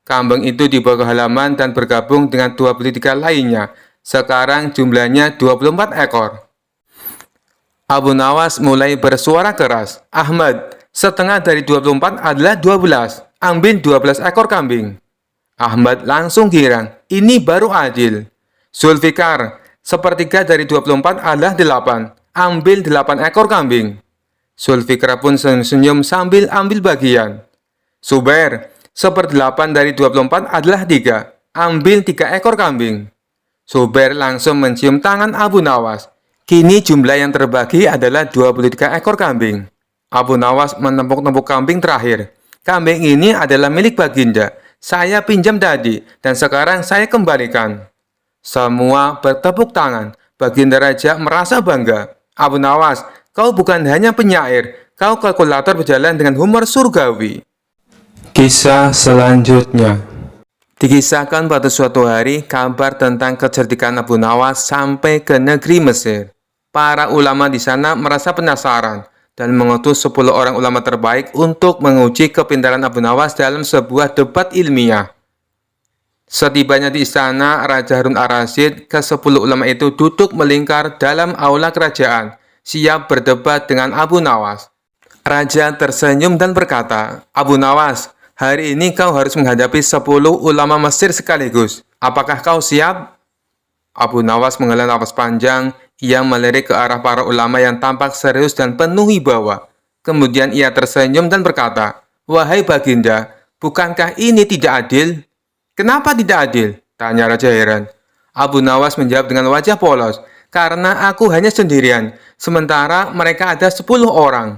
Kambing itu dibawa ke halaman dan bergabung dengan 23 lainnya. Sekarang jumlahnya 24 ekor. Abu Nawas mulai bersuara keras. Ahmad, setengah dari 24 adalah 12. Ambil 12 ekor kambing. Ahmad langsung girang. Ini baru adil. Zulfikar, sepertiga dari 24 adalah 8. Ambil 8 ekor kambing. Zulfikar pun senyum sambil ambil bagian. Zubair, 1/8 dari 24 adalah 3. Ambil 3 ekor kambing. Zubair langsung mencium tangan Abu Nawas. Kini jumlah yang terbagi adalah 23 ekor kambing. Abu Nawas menempuk-nempuk kambing terakhir. Kambing ini adalah milik Baginda. Saya pinjam tadi dan sekarang saya kembalikan. Semua bertepuk tangan. Baginda Raja merasa bangga. Abu Nawas, kau bukan hanya penyair, kau kalkulator berjalan dengan humor surgawi. Kisah selanjutnya. Dikisahkan pada suatu hari, kabar tentang kecerdikan Abu Nawas sampai ke negeri Mesir. Para ulama di sana merasa penasaran dan mengutus 10 orang ulama terbaik untuk menguji kepintaran Abu Nawas dalam sebuah debat ilmiah. Setibanya di istana Raja Harun ar-Rasyid, ke-10 ulama itu duduk melingkar dalam aula kerajaan, siap berdebat dengan Abu Nawas. Raja tersenyum dan berkata, Abu Nawas, hari ini kau harus menghadapi 10 ulama Mesir sekaligus. Apakah kau siap? Abu Nawas menghela napas panjang. Ia melirik ke arah para ulama yang tampak serius dan penuh wibawa. Kemudian ia tersenyum dan berkata, Wahai Baginda, bukankah ini tidak adil? Kenapa tidak adil? Tanya Raja heran. Abu Nawas menjawab dengan wajah polos, karena aku hanya sendirian, sementara mereka ada 10 orang.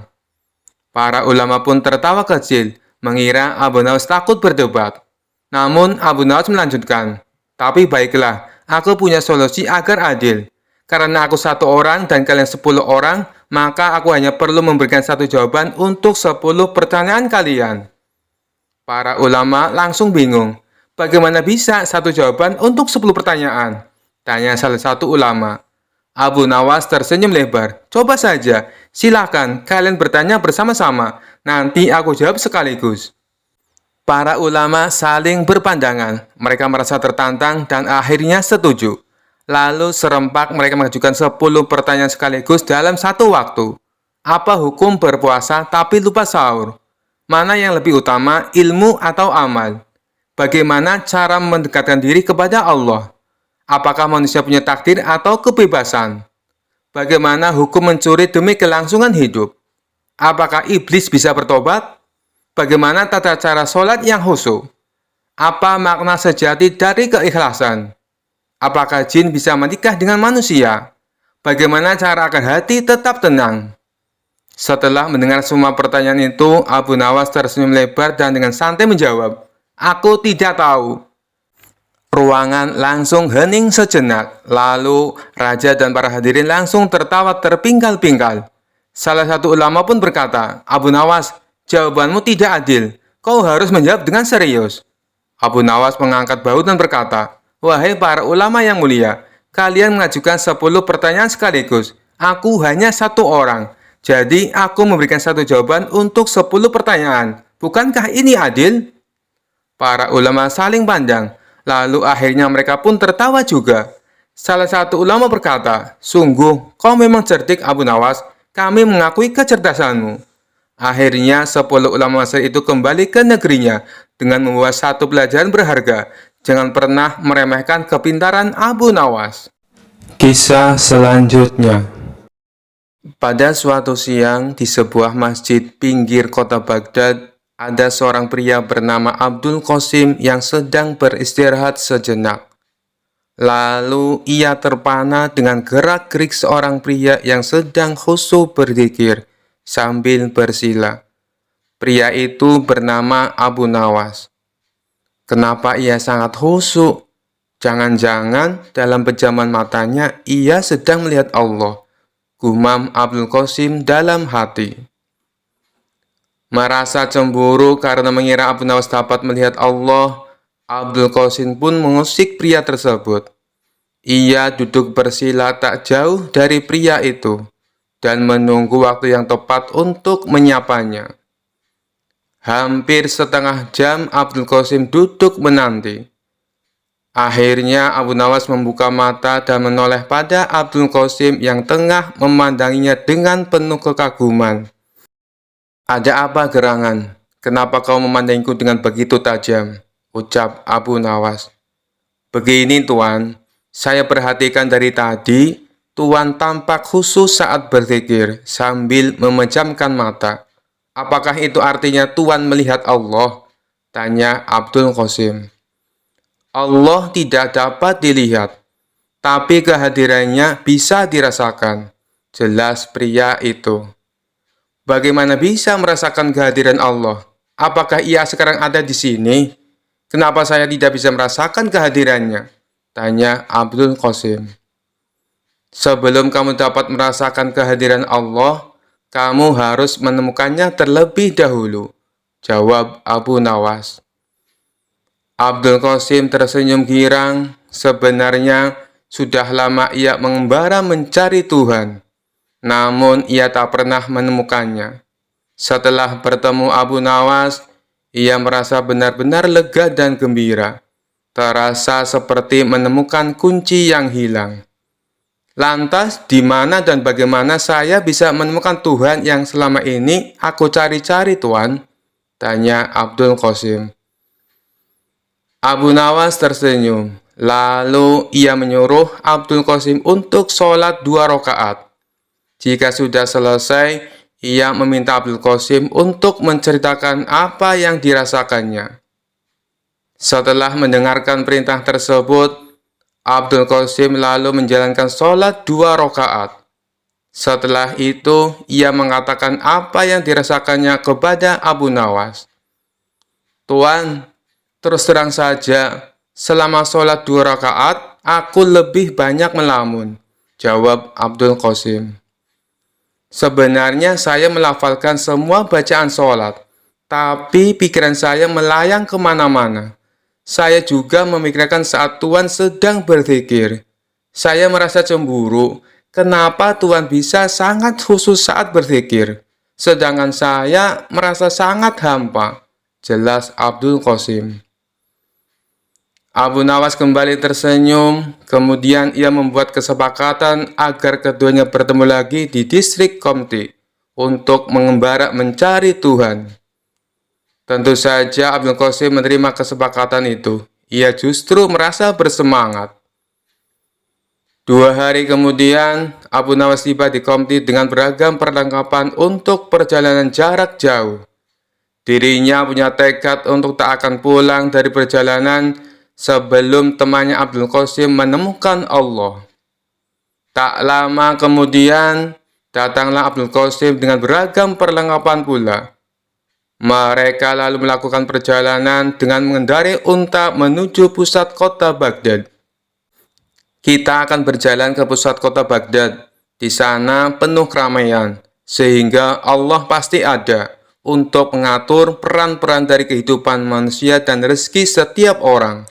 Para ulama pun tertawa kecil, mengira Abu Nawas takut berdebat. Namun Abu Nawas melanjutkan, tapi baiklah, aku punya solusi agar adil. Karena aku 1 orang dan kalian 10 orang, maka aku hanya perlu memberikan 1 jawaban untuk 10 pertanyaan kalian. Para ulama langsung bingung. Bagaimana bisa 1 jawaban untuk 10 pertanyaan? Tanya salah satu ulama. Abu Nawas tersenyum lebar. Coba saja, silakan kalian bertanya bersama-sama. Nanti aku jawab sekaligus. Para ulama saling berpandangan. Mereka merasa tertantang dan akhirnya setuju. Lalu serempak mereka mengajukan 10 pertanyaan sekaligus dalam 1 waktu. Apa hukum berpuasa tapi lupa sahur? Mana yang lebih utama, ilmu atau amal? Bagaimana cara mendekatkan diri kepada Allah? Apakah manusia punya takdir atau kebebasan? Bagaimana hukum mencuri demi kelangsungan hidup? Apakah iblis bisa bertobat? Bagaimana tata cara sholat yang khusyuk? Apa makna sejati dari keikhlasan? Apakah jin bisa menikah dengan manusia? Bagaimana cara agar hati tetap tenang? Setelah mendengar semua pertanyaan itu, Abu Nawas tersenyum lebar dan dengan santai menjawab, Aku tidak tahu. Ruangan langsung hening sejenak, lalu Raja dan para hadirin langsung tertawa terpingkal-pingkal. Salah satu ulama pun berkata, Abu Nawas, jawabanmu tidak adil. Kau harus menjawab dengan serius. Abu Nawas mengangkat bahu dan berkata, Wahai para ulama yang mulia, kalian mengajukan 10 pertanyaan sekaligus. Aku hanya 1 orang. Jadi aku memberikan 1 jawaban untuk 10 pertanyaan. Bukankah ini adil? Para ulama saling pandang. Lalu akhirnya mereka pun tertawa juga. Salah satu ulama berkata, Sungguh, kau memang cerdik Abu Nawas. Kami mengakui kecerdasanmu. Akhirnya 10 ulama Mesir itu kembali ke negerinya dengan membawa 1 pelajaran berharga. Jangan pernah meremehkan kepintaran Abu Nawas. Kisah selanjutnya. Pada suatu siang di sebuah masjid pinggir kota Baghdad, ada seorang pria bernama Abdul Qasim yang sedang beristirahat sejenak. Lalu ia terpana dengan gerak-gerik seorang pria yang sedang khusyuk berzikir sambil bersila. Pria itu bernama Abu Nawas. Kenapa ia sangat khusyuk? Jangan-jangan dalam pejaman matanya ia sedang melihat Allah. Gumam Abdul Qasim dalam hati. Merasa cemburu karena mengira Abu Nawas dapat melihat Allah, Abdul Qasim pun mengusik pria tersebut. Ia duduk bersila tak jauh dari pria itu dan menunggu waktu yang tepat untuk menyapanya. Hampir setengah jam Abdul Qasim duduk menanti. Akhirnya Abu Nawas membuka mata dan menoleh pada Abdul Qasim yang tengah memandanginya dengan penuh kekaguman. "Ada apa gerangan? Kenapa kau memandangku dengan begitu tajam?" ucap Abu Nawas. "Begini Tuan, saya perhatikan dari tadi, Tuan tampak khusyuk saat berzikir sambil memejamkan mata. Apakah itu artinya Tuan melihat Allah?" tanya Abdul Qasim. "Allah tidak dapat dilihat, tapi kehadirannya bisa dirasakan," jelas pria itu. "Bagaimana bisa merasakan kehadiran Allah? Apakah ia sekarang ada di sini? Kenapa saya tidak bisa merasakan kehadirannya?" tanya Abdul Qasim. "Sebelum kamu dapat merasakan kehadiran Allah, kamu harus menemukannya terlebih dahulu," jawab Abu Nawas. Abdul Qasim tersenyum girang. Sebenarnya sudah lama ia mengembara mencari Tuhan, namun ia tak pernah menemukannya. Setelah bertemu Abu Nawas, ia merasa benar-benar lega dan gembira. Terasa seperti menemukan kunci yang hilang. "Lantas, di mana dan bagaimana saya bisa menemukan Tuhan yang selama ini aku cari-cari, Tuan?" tanya Abdul Qasim. Abu Nawas tersenyum. Lalu ia menyuruh Abdul Qasim untuk sholat 2 rakaat. Jika sudah selesai, ia meminta Abdul Qasim untuk menceritakan apa yang dirasakannya. Setelah mendengarkan perintah tersebut, Abdul Qasim lalu menjalankan sholat 2 rakaat. Setelah itu, ia mengatakan apa yang dirasakannya kepada Abu Nawas. "Tuan, terus terang saja, selama sholat 2 rakaat, aku lebih banyak melamun," jawab Abdul Qasim. "Sebenarnya saya melafalkan semua bacaan sholat, tapi pikiran saya melayang kemana-mana. Saya juga memikirkan saat Tuan sedang berzikir. Saya merasa cemburu, kenapa Tuan bisa sangat khusyuk saat berzikir, sedangkan saya merasa sangat hampa," jelas Abdul Qasim. Abu Nawas kembali tersenyum, kemudian ia membuat kesepakatan agar keduanya bertemu lagi di distrik Qomti untuk mengembara mencari Tuhan. Tentu saja Abdul Qasim menerima kesepakatan itu. Ia justru merasa bersemangat. 2 hari kemudian, Abu Nawas tiba di Qomti dengan beragam perlengkapan untuk perjalanan jarak jauh. Dirinya punya tekad untuk tak akan pulang dari perjalanan sebelum temannya Abdul Qasim menemukan Allah. Tak lama kemudian, datanglah Abdul Qasim dengan beragam perlengkapan pula. Mereka lalu melakukan perjalanan dengan mengendarai unta menuju pusat kota Baghdad. "Kita akan berjalan ke pusat kota Baghdad. Di sana penuh keramaian, sehingga Allah pasti ada untuk mengatur peran-peran dari kehidupan manusia dan rezeki setiap orang.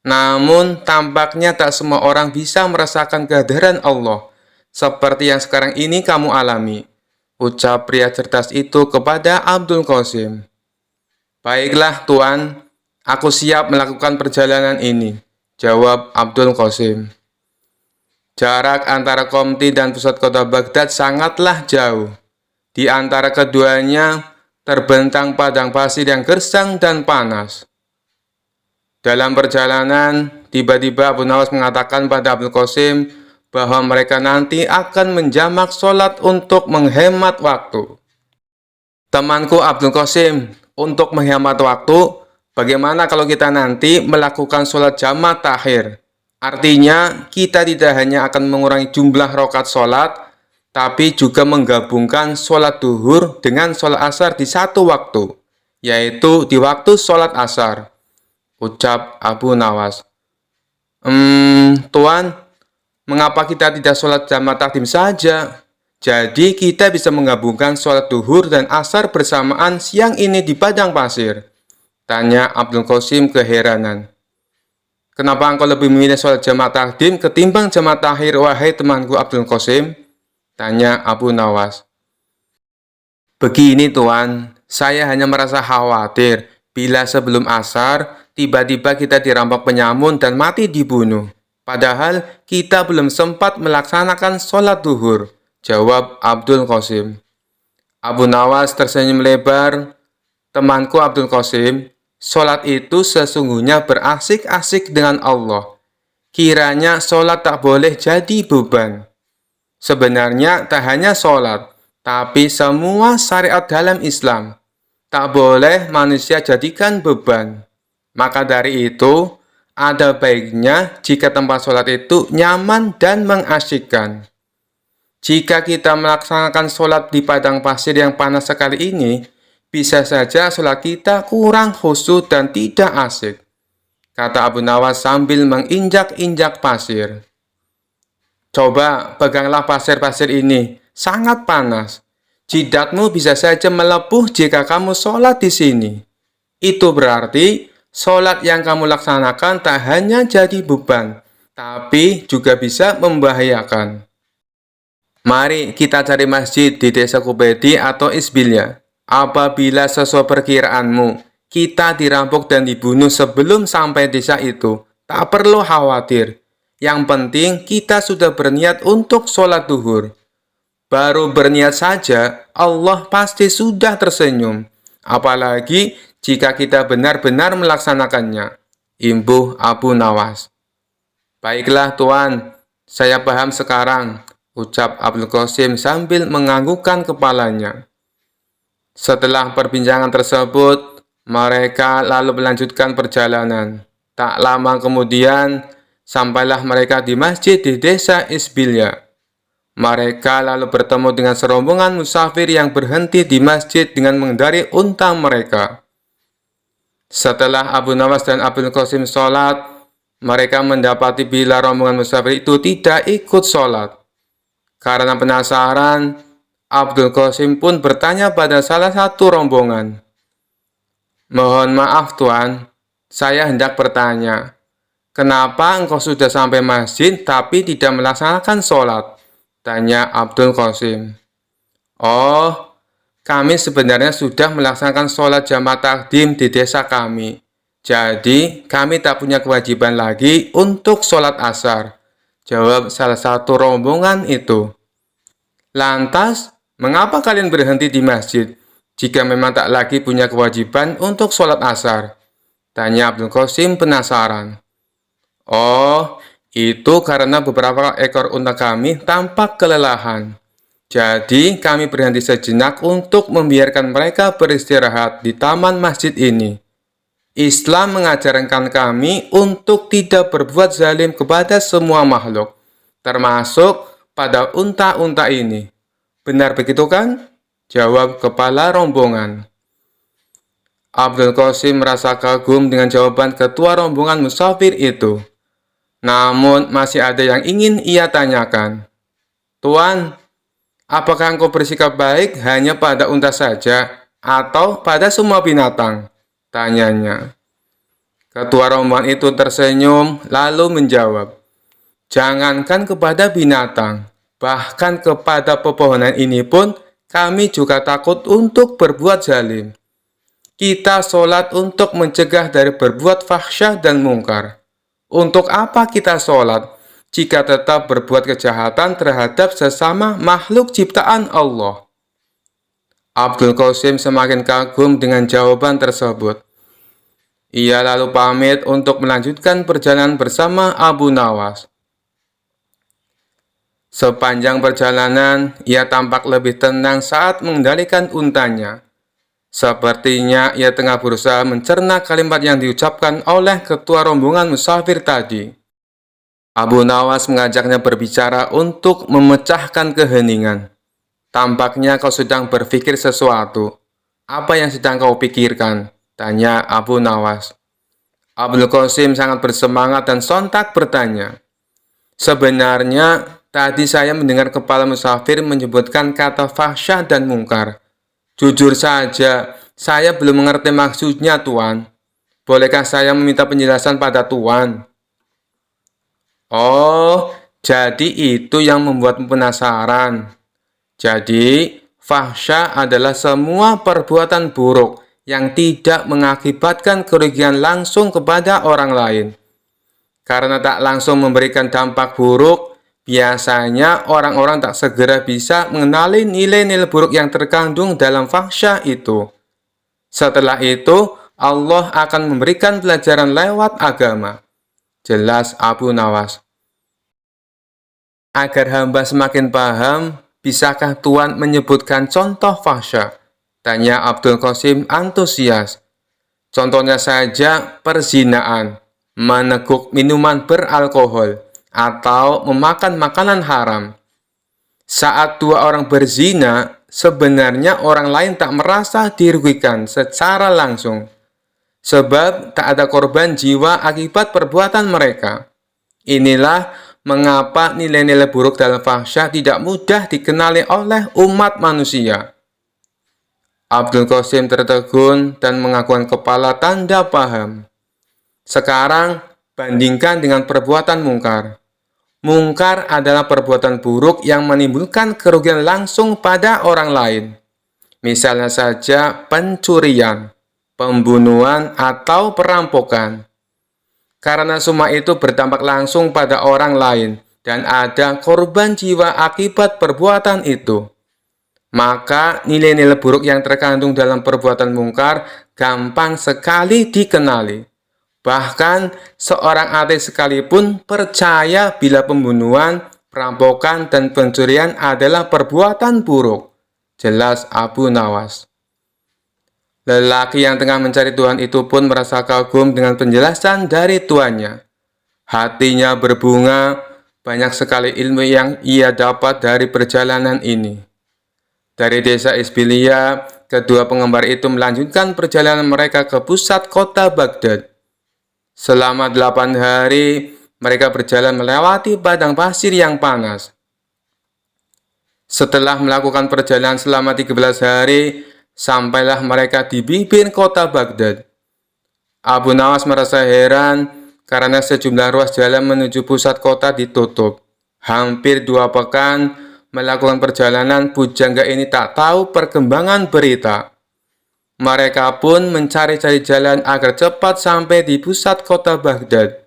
Namun, tampaknya tak semua orang bisa merasakan kehadiran Allah, seperti yang sekarang ini kamu alami," ucap pria cerdas itu kepada Abdul Qasim. "Baiklah, Tuan, aku siap melakukan perjalanan ini," jawab Abdul Qasim. Jarak antara Qomti dan pusat kota Baghdad sangatlah jauh. Di antara keduanya terbentang padang pasir yang gersang dan panas. Dalam perjalanan, tiba-tiba Abu Nawas mengatakan pada Abdul Qasim bahwa mereka nanti akan menjamak sholat untuk menghemat waktu. "Temanku Abdul Qasim, untuk menghemat waktu, bagaimana kalau kita nanti melakukan sholat jamak takhir? Artinya, kita tidak hanya akan mengurangi jumlah rakaat sholat, tapi juga menggabungkan sholat duhur dengan sholat asar di satu waktu, yaitu di waktu sholat asar," ucap Abu Nawas. Tuan, mengapa kita tidak sholat jamak takdim saja? Jadi kita bisa menggabungkan sholat duhur dan asar bersamaan siang ini di padang pasir. Tanya Abdul Qasim keheranan. Kenapa engkau lebih memilih sholat jamaah takdim ketimbang jamaah takhir, wahai temanku Abdul Qasim? Tanya Abu Nawas. Begini Tuan, saya hanya merasa khawatir bila sebelum asar tiba-tiba kita dirampok penyamun dan mati dibunuh. Padahal kita belum sempat melaksanakan sholat duhur, jawab Abdul Qasim. Abu Nawas tersenyum lebar. Temanku Abdul Qasim, sholat itu sesungguhnya berasik-asik dengan Allah. Kiranya sholat tak boleh jadi beban. Sebenarnya tak hanya sholat, tapi semua syariat dalam Islam. Tak boleh manusia jadikan beban. Maka dari itu, ada baiknya jika tempat sholat itu nyaman dan mengasyikkan. Jika kita melaksanakan sholat di padang pasir yang panas sekali ini, bisa saja sholat kita kurang khusyuk dan tidak asik, kata Abu Nawas sambil menginjak-injak pasir. Coba peganglah pasir-pasir ini, sangat panas. Jidatmu bisa saja melepuh jika kamu sholat di sini. Itu berarti sholat yang kamu laksanakan tak hanya jadi beban, tapi juga bisa membahayakan. Mari kita cari masjid di desa Kubedi atau Isbilya. Apabila sesuai perkiraanmu, kita dirampok dan dibunuh sebelum sampai desa itu, tak perlu khawatir. Yang penting kita sudah berniat untuk sholat duhur. Baru berniat saja, Allah pasti sudah tersenyum. Apalagi jika kita benar-benar melaksanakannya. Imbuh Abu Nawas. Baiklah Tuan, saya paham sekarang, ucap Abdul Qasim sambil menganggukkan kepalanya. Setelah perbincangan tersebut, mereka lalu melanjutkan perjalanan. Tak lama kemudian, sampailah mereka di masjid di desa Isbilya. Mereka lalu bertemu dengan serombongan musafir yang berhenti di masjid dengan mengendarai unta mereka. Setelah Abu Nawas dan Abdul Qasim sholat, mereka mendapati bila rombongan musafir itu tidak ikut sholat. Karena penasaran, Abdul Qasim pun bertanya pada salah satu rombongan. Mohon maaf Tuan, saya hendak bertanya, kenapa engkau sudah sampai masjid tapi tidak melaksanakan sholat? Tanya Abdul Qasim. Oh, kami sebenarnya sudah melaksanakan sholat jamaah takdim di desa kami. Jadi, kami tak punya kewajiban lagi untuk sholat asar, jawab salah satu rombongan itu. Lantas, mengapa kalian berhenti di masjid jika memang tak lagi punya kewajiban untuk sholat asar? Tanya Abdul Qasim penasaran. Oh, itu karena beberapa ekor unta kami tampak kelelahan. Jadi, kami berhenti sejenak untuk membiarkan mereka beristirahat di taman masjid ini. Islam mengajarkan kami untuk tidak berbuat zalim kepada semua makhluk, termasuk pada unta-unta ini. Benar begitu kan? Jawab kepala rombongan. Abdul Qasim merasa kagum dengan jawaban ketua rombongan musafir itu. Namun masih ada yang ingin ia tanyakan. Tuan, apakah engkau bersikap baik hanya pada unta saja atau pada semua binatang? Tanyanya. Ketua rombongan itu tersenyum lalu menjawab. Jangankan kepada binatang, bahkan kepada pepohonan ini pun kami juga takut untuk berbuat zalim. Kita sholat untuk mencegah dari berbuat fahsyah dan mungkar. Untuk apa kita sholat jika tetap berbuat kejahatan terhadap sesama makhluk ciptaan Allah? Abdul Qasim semakin kagum dengan jawaban tersebut. Ia lalu pamit untuk melanjutkan perjalanan bersama Abu Nawas. Sepanjang perjalanan, ia tampak lebih tenang saat mengendalikan untanya. Sepertinya ia tengah berusaha mencerna kalimat yang diucapkan oleh ketua rombongan musafir tadi. Abu Nawas mengajaknya berbicara untuk memecahkan keheningan. Tampaknya kau sedang berpikir sesuatu. Apa yang sedang kau pikirkan? Tanya Abu Nawas. Abdul Qasim sangat bersemangat dan sontak bertanya. Sebenarnya Tadi saya mendengar kepala musafir menyebutkan kata fahsya dan mungkar. Jujur saja, saya belum mengerti maksudnya, Tuan. Bolehkah saya meminta penjelasan pada Tuan? Oh, jadi itu yang membuatmu penasaran. Jadi, fahsya adalah semua perbuatan buruk yang tidak mengakibatkan kerugian langsung kepada orang lain. Karena tak langsung memberikan dampak buruk, biasanya orang-orang tak segera bisa mengenali nilai-nilai buruk yang terkandung dalam fahsya itu. Setelah itu, Allah akan memberikan pelajaran lewat agama. Jelas Abu Nawas. Agar hamba semakin paham, bisakah Tuan menyebutkan contoh fahsya? Tanya Abdul Qasim antusias. Contohnya saja perzinaan, meneguk minuman beralkohol, atau memakan makanan haram. Saat dua orang berzina, sebenarnya orang lain tak merasa dirugikan secara langsung. Sebab tak ada korban jiwa akibat perbuatan mereka. Inilah mengapa nilai-nilai buruk dalam fahsya tidak mudah dikenali oleh umat manusia. Abdul Qasim tertegun dan mengakukan kepala tanda paham. Sekarang, bandingkan dengan perbuatan mungkar. Mungkar adalah perbuatan buruk yang menimbulkan kerugian langsung pada orang lain. Misalnya saja pencurian, pembunuhan, atau perampokan. Karena semua itu berdampak langsung pada orang lain dan ada korban jiwa akibat perbuatan itu. Maka nilai-nilai buruk yang terkandung dalam perbuatan mungkar gampang sekali dikenali. Bahkan seorang ateis sekalipun percaya bila pembunuhan, perampokan, dan pencurian adalah perbuatan buruk. Jelas Abu Nawas. Lelaki yang tengah mencari Tuhan itu pun merasa kagum dengan penjelasan dari tuannya. Hatinya berbunga, banyak sekali ilmu yang ia dapat dari perjalanan ini. Dari desa Isbilia, kedua penggemar itu melanjutkan perjalanan mereka ke pusat kota Baghdad. Selama 8 hari, mereka berjalan melewati padang pasir yang panas. Setelah melakukan perjalanan selama 13 hari, sampailah mereka di bibir kota Baghdad. Abu Nawas merasa heran karena sejumlah ruas jalan menuju pusat kota ditutup. Hampir 2 pekan melakukan perjalanan, pujangga ini tak tahu perkembangan berita. Mereka pun mencari-cari jalan agar cepat sampai di pusat kota Baghdad.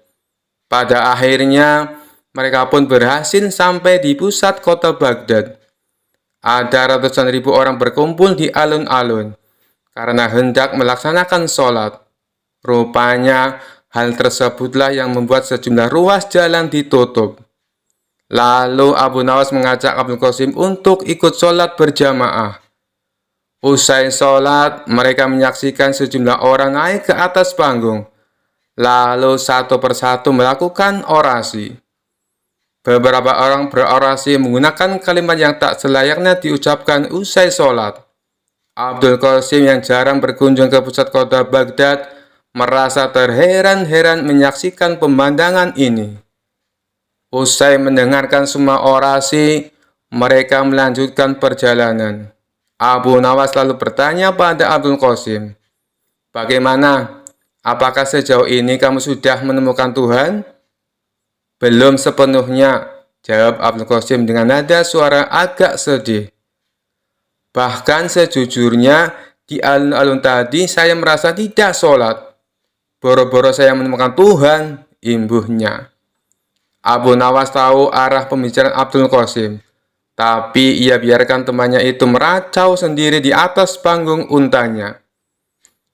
Pada akhirnya, mereka pun berhasil sampai di pusat kota Baghdad. Ada ratusan ribu orang berkumpul di alun-alun karena hendak melaksanakan sholat. Rupanya, hal tersebutlah yang membuat sejumlah ruas jalan ditutup. Lalu Abu Nawas mengajak Abdul Qasim untuk ikut sholat berjamaah. Usai sholat, mereka menyaksikan sejumlah orang naik ke atas panggung. Lalu satu persatu melakukan orasi. Beberapa orang berorasi menggunakan kalimat yang tak selayaknya diucapkan usai sholat. Abdul Qasim yang jarang berkunjung ke pusat kota Baghdad merasa terheran-heran menyaksikan pemandangan ini. Usai mendengarkan semua orasi, mereka melanjutkan perjalanan. Abu Nawas lalu bertanya pada Abdul Qasim, "Bagaimana? Apakah sejauh ini kamu sudah menemukan Tuhan?" "Belum sepenuhnya," jawab Abdul Qasim dengan nada suara agak sedih. "Bahkan sejujurnya, di alun-alun tadi saya merasa tidak sholat. Boro-boro saya menemukan Tuhan," imbuhnya. Abu Nawas tahu arah pembicaraan Abdul Qasim, tapi ia biarkan temannya itu meracau sendiri di atas panggung untanya.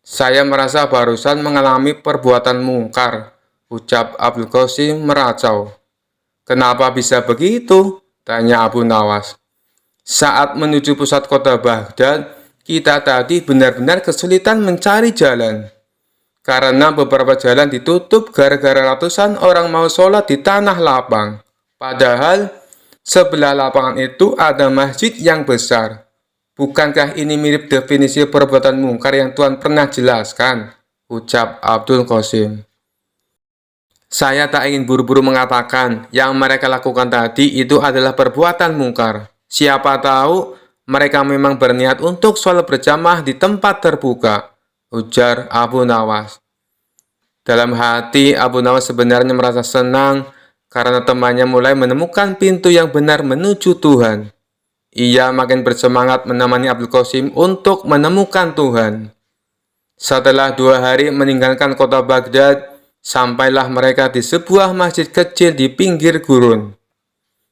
"Saya merasa barusan mengalami perbuatan mungkar," ucap Abdul Qasim meracau. "Kenapa bisa begitu?" tanya Abu Nawas. "Saat menuju pusat kota Baghdad, kita tadi benar-benar kesulitan mencari jalan. Karena beberapa jalan ditutup gara-gara ratusan orang mau sholat di tanah lapang. Padahal sebelah lapangan itu ada masjid yang besar. Bukankah ini mirip definisi perbuatan mungkar yang Tuhan pernah jelaskan?" ucap Abdul Qasim. Saya tak ingin buru-buru mengatakan yang mereka lakukan tadi itu adalah perbuatan mungkar. Siapa tahu mereka memang berniat untuk sholat berjamaah di tempat terbuka, ujar Abu Nawas. Dalam hati, Abu Nawas sebenarnya merasa senang karena temannya mulai menemukan pintu yang benar menuju Tuhan. Ia makin bersemangat menemani Abdul Qasim untuk menemukan Tuhan. Setelah 2 hari meninggalkan kota Baghdad, sampailah mereka di sebuah masjid kecil di pinggir gurun.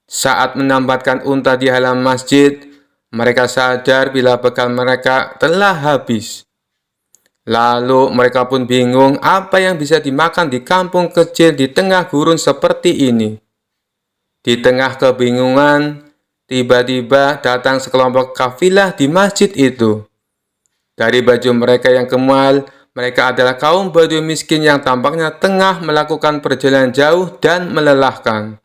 Saat menambatkan unta di halaman masjid, mereka sadar bila bekal mereka telah habis. Lalu mereka pun bingung apa yang bisa dimakan di kampung kecil di tengah gurun seperti ini. Di tengah kebingungan, tiba-tiba datang sekelompok kafilah di masjid itu. Dari baju mereka yang kemal, mereka adalah kaum Badui miskin yang tampaknya tengah melakukan perjalanan jauh dan melelahkan.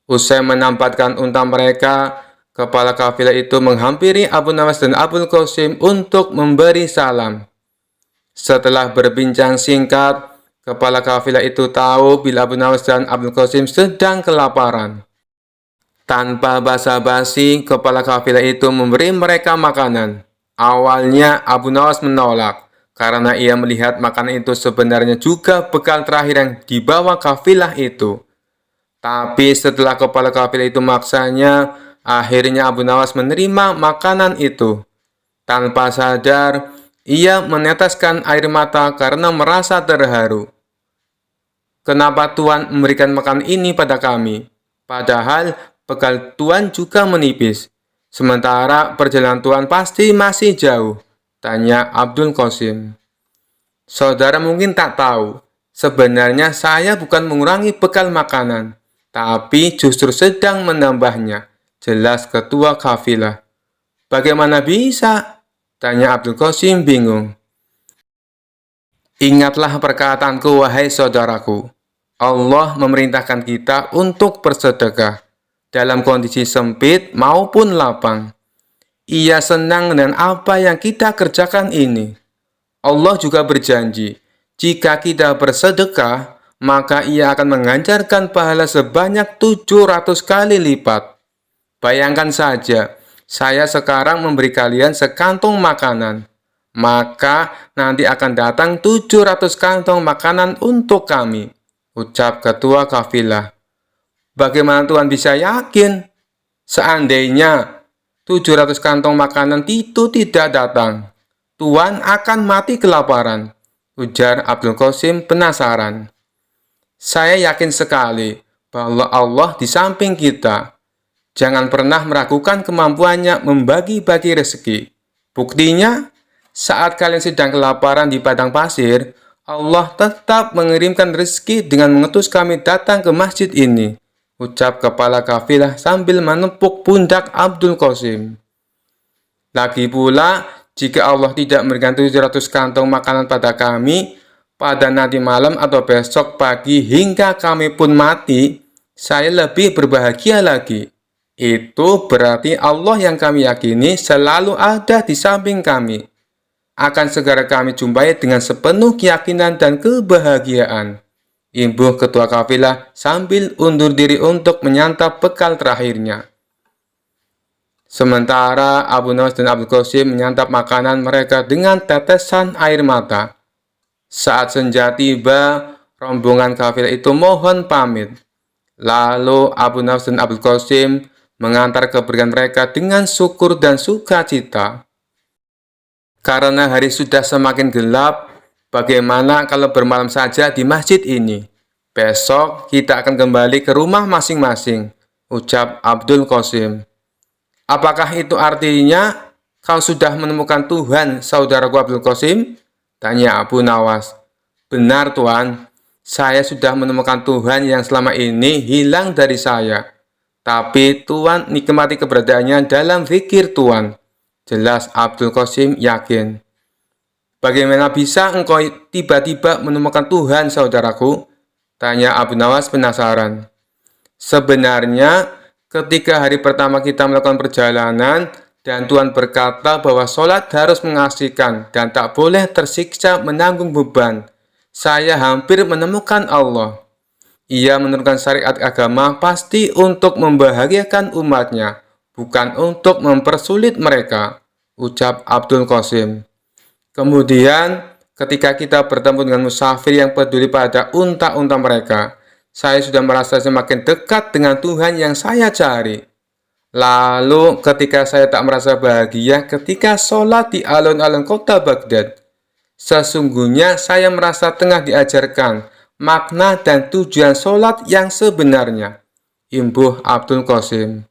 Usai menampatkan unta mereka, kepala kafilah itu menghampiri Abu Nawas dan Abdul Qasim untuk memberi salam. Setelah berbincang singkat, kepala kafilah itu tahu bila Abu Nawas dan Abdul Qasim sedang kelaparan. Tanpa basa-basi, kepala kafilah itu memberi mereka makanan. Awalnya Abu Nawas menolak, karena ia melihat makanan itu sebenarnya juga bekal terakhir yang dibawa kafilah itu. Tapi setelah kepala kafilah itu maksanya, akhirnya Abu Nawas menerima makanan itu. Tanpa sadar, ia meneteskan air mata karena merasa terharu. Kenapa Tuhan memberikan makanan ini pada kami? Padahal bekal Tuhan juga menipis. Sementara perjalanan Tuhan pasti masih jauh, tanya Abdul Qasim. Saudara mungkin tak tahu, sebenarnya saya bukan mengurangi bekal makanan, tapi justru sedang menambahnya, jelas ketua kafilah. Bagaimana bisa? Tanya Abdul Qasim bingung. Ingatlah perkataanku wahai saudaraku. Allah memerintahkan kita untuk bersedekah dalam kondisi sempit maupun lapang. Ia senang dengan apa yang kita kerjakan ini. Allah juga berjanji, jika kita bersedekah, maka ia akan menganjarkan pahala sebanyak 700 kali lipat. Bayangkan saja, saya sekarang memberi kalian sekantong makanan, maka nanti akan datang 700 kantong makanan untuk kami, ucap ketua kafilah. Bagaimana Tuhan bisa yakin? Seandainya 700 kantong makanan itu tidak datang, Tuhan akan mati kelaparan, ujar Abdul Qasim penasaran. Saya yakin sekali bahwa Allah di samping kita. Jangan pernah meragukan kemampuannya membagi-bagi rezeki. Buktinya, saat kalian sedang kelaparan di padang pasir, Allah tetap mengirimkan rezeki dengan mengutus kami datang ke masjid ini, ucap kepala kafilah sambil menepuk pundak Abdul Qasim. Lagi pula, jika Allah tidak memberikan 700 kantong makanan pada kami, pada nanti malam atau besok pagi hingga kami pun mati, saya lebih berbahagia lagi. Itu berarti Allah yang kami yakini selalu ada di samping kami. Akan segera kami jumpai dengan sepenuh keyakinan dan kebahagiaan. Imbuh ketua kafilah sambil undur diri untuk menyantap bekal terakhirnya. Sementara Abu Nawas dan Abdul Qasim menyantap makanan mereka dengan tetesan air mata. Saat senja tiba, rombongan kafilah itu mohon pamit. Lalu Abu Nawas dan Abdul Qasim mengantar kepergian mereka dengan syukur dan sukacita. Karena hari sudah semakin gelap, bagaimana kalau bermalam saja di masjid ini? Besok kita akan kembali ke rumah masing-masing, ucap Abdul Qasim. Apakah itu artinya kau sudah menemukan Tuhan, saudaraku Abdul Qasim? Tanya Abu Nawas. Benar Tuan, saya sudah menemukan Tuhan yang selama ini hilang dari saya. Tapi Tuan nikmati keberadaannya dalam zikir Tuan. Jelas Abdul Qasim yakin. Bagaimana bisa engkau tiba-tiba menemukan Tuhan, saudaraku? Tanya Abu Nawas penasaran. Sebenarnya, ketika hari pertama kita melakukan perjalanan, dan Tuhan berkata bahwa sholat harus mengasihkan dan tak boleh tersiksa menanggung beban, saya hampir menemukan Allah. Ia menurunkan syariat agama pasti untuk membahagiakan umatnya, bukan untuk mempersulit mereka, ucap Abdul Qasim. Kemudian, ketika kita bertemu dengan musafir yang peduli pada unta-unta mereka, saya sudah merasa semakin dekat dengan Tuhan yang saya cari. Lalu, ketika saya tak merasa bahagia ketika sholat di alun-alun kota Baghdad, sesungguhnya saya merasa tengah diajarkan makna dan tujuan sholat yang sebenarnya. Imbuh Abdul Qasim.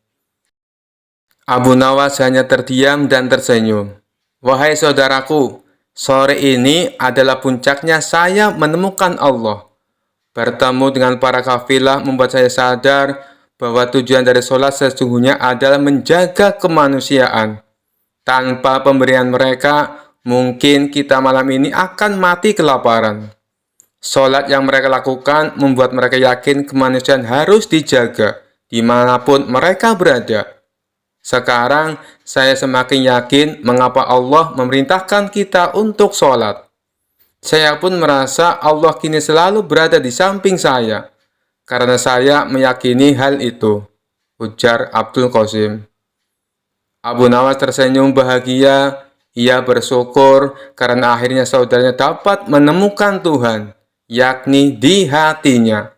Abu Nawas hanya terdiam dan tersenyum. Wahai saudaraku, sore ini adalah puncaknya saya menemukan Allah. Bertemu dengan para kafilah membuat saya sadar bahwa tujuan dari sholat sesungguhnya adalah menjaga kemanusiaan. Tanpa pemberian mereka, mungkin kita malam ini akan mati kelaparan. Sholat yang mereka lakukan membuat mereka yakin kemanusiaan harus dijaga dimanapun mereka berada. Sekarang, saya semakin yakin mengapa Allah memerintahkan kita untuk sholat. Saya pun merasa Allah kini selalu berada di samping saya, karena saya meyakini hal itu, ujar Abdul Qasim. Abu Nawas tersenyum bahagia. Ia bersyukur karena akhirnya saudaranya dapat menemukan Tuhan, yakni di hatinya.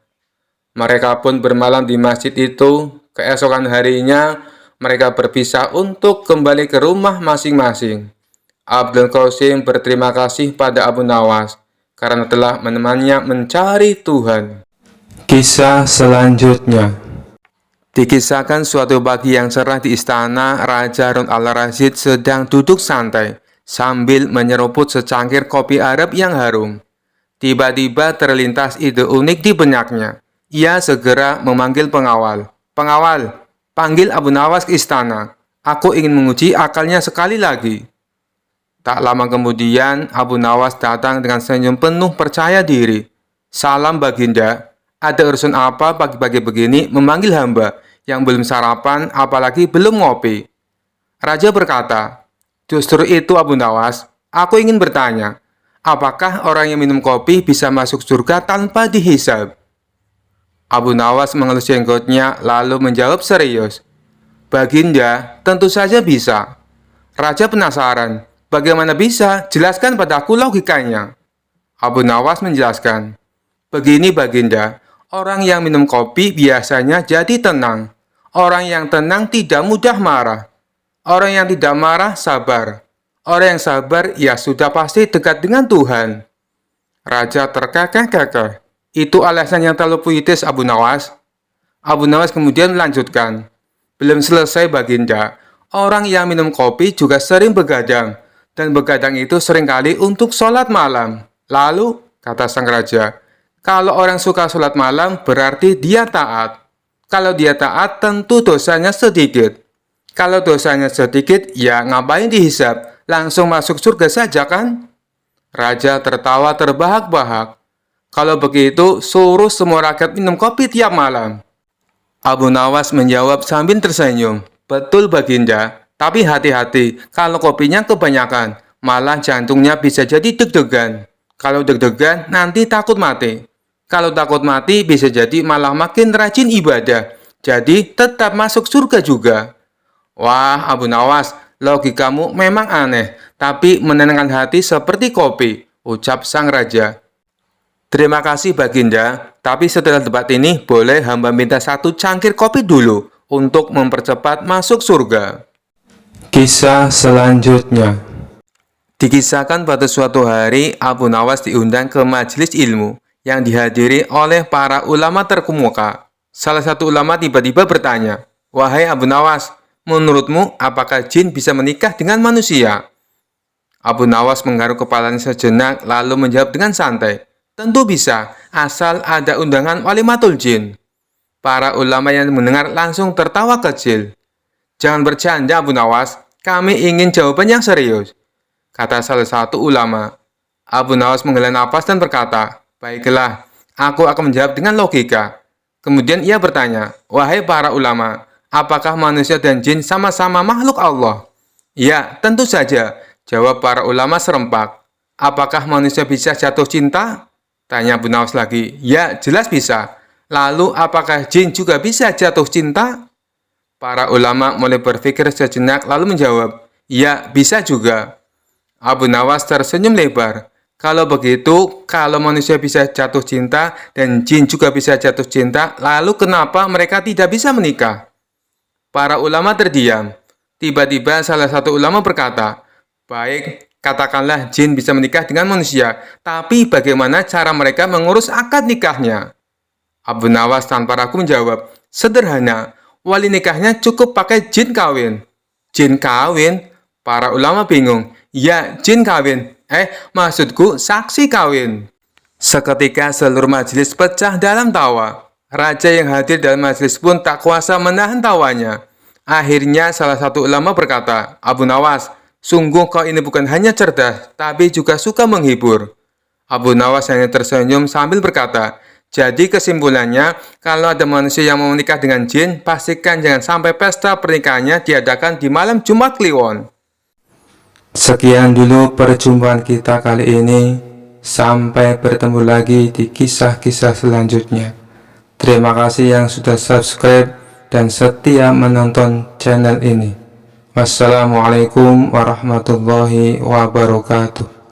Mereka pun bermalam di masjid itu. Keesokan harinya, mereka berpisah untuk kembali ke rumah masing-masing. Abdul Qasim berterima kasih pada Abu Nawas karena telah menemaninya mencari Tuhan. Kisah selanjutnya. Dikisahkan suatu pagi yang cerah di istana, Raja Harun al-Rasyid sedang duduk santai sambil menyeruput secangkir kopi Arab yang harum. Tiba-tiba terlintas ide unik di benaknya. Ia segera memanggil pengawal. Pengawal, panggil Abu Nawas ke istana. Aku ingin menguji akalnya sekali lagi. Tak lama kemudian, Abu Nawas datang dengan senyum penuh percaya diri. Salam Baginda, ada urusan apa pagi-pagi begini memanggil hamba yang belum sarapan apalagi belum ngopi? Raja berkata, justru itu Abu Nawas, aku ingin bertanya, apakah orang yang minum kopi bisa masuk surga tanpa dihisab? Abu Nawas mengelus jenggotnya lalu menjawab serius, Baginda, tentu saja bisa. Raja penasaran, bagaimana bisa? Jelaskan padaku logikanya. Abu Nawas menjelaskan, begini Baginda, orang yang minum kopi biasanya jadi tenang. Orang yang tenang tidak mudah marah. Orang yang tidak marah sabar. Orang yang sabar ya sudah pasti dekat dengan Tuhan. Raja terkekeh-kekeh. Itu alasan yang terlalu puitis Abu Nawas. Abu Nawas kemudian melanjutkan. Belum selesai Baginda. Orang yang minum kopi juga sering begadang. Dan begadang itu seringkali untuk sholat malam. Lalu, kata sang raja, kalau orang suka sholat malam berarti dia taat. Kalau dia taat tentu dosanya sedikit. Kalau dosanya sedikit ya ngapain dihisab? Langsung masuk surga saja kan? Raja tertawa terbahak-bahak. Kalau begitu suruh semua rakyat minum kopi tiap malam. Abu Nawas menjawab sambil tersenyum. Betul Baginda, tapi hati-hati kalau kopinya kebanyakan. Malah jantungnya bisa jadi deg-degan. Kalau deg-degan nanti takut mati. Kalau takut mati bisa jadi malah makin rajin ibadah. Jadi tetap masuk surga juga. Wah Abu Nawas, logikamu memang aneh. Tapi menenangkan hati seperti kopi, ucap sang raja. Terima kasih Baginda, tapi setelah debat ini boleh hamba minta satu cangkir kopi dulu untuk mempercepat masuk surga. Kisah selanjutnya. Dikisahkan pada suatu hari Abu Nawas diundang ke majelis ilmu yang dihadiri oleh para ulama terkemuka. Salah satu ulama tiba-tiba bertanya, Wahai Abu Nawas, menurutmu apakah jin bisa menikah dengan manusia? Abu Nawas menggaruk kepalanya sejenak lalu menjawab dengan santai, tentu bisa, asal ada undangan walimatul jin. Para ulama yang mendengar langsung tertawa kecil. Jangan bercanda Abu Nawas, kami ingin jawaban yang serius, kata salah satu ulama. Abu Nawas menghela napas dan berkata, baiklah, aku akan menjawab dengan logika. Kemudian ia bertanya, wahai para ulama, apakah manusia dan jin sama-sama makhluk Allah? Ya, tentu saja, jawab para ulama serempak. Apakah manusia bisa jatuh cinta? Tanya Abu Nawas lagi. Ya, jelas bisa. Lalu apakah jin juga bisa jatuh cinta? Para ulama mulai berpikir sejenak lalu menjawab, ya bisa juga. Abu Nawas tersenyum lebar. Kalau begitu, kalau manusia bisa jatuh cinta dan jin juga bisa jatuh cinta, lalu kenapa mereka tidak bisa menikah? Para ulama terdiam. Tiba-tiba salah satu ulama berkata, baik, katakanlah jin bisa menikah dengan manusia, tapi bagaimana cara mereka mengurus akad nikahnya? Abu Nawas tanpa ragu menjawab, sederhana, wali nikahnya cukup pakai jin kawin. Jin kawin? Para ulama bingung. Ya, jin kawin. Maksudku saksi kawin. Seketika seluruh majelis pecah dalam tawa. Raja yang hadir dalam majelis pun tak kuasa menahan tawanya. Akhirnya salah satu ulama berkata, Abu Nawas, sungguh kau ini bukan hanya cerdas, tapi juga suka menghibur. Abu Nawas hanya tersenyum sambil berkata, jadi kesimpulannya, kalau ada manusia yang mau menikah dengan jin, pastikan jangan sampai pesta pernikahannya diadakan di malam Jumat Kliwon. Sekian dulu perjumpaan kita kali ini. Sampai bertemu lagi di kisah-kisah selanjutnya. Terima kasih yang sudah subscribe dan setia menonton channel ini. Wassalamualaikum warahmatullahi wabarakatuh.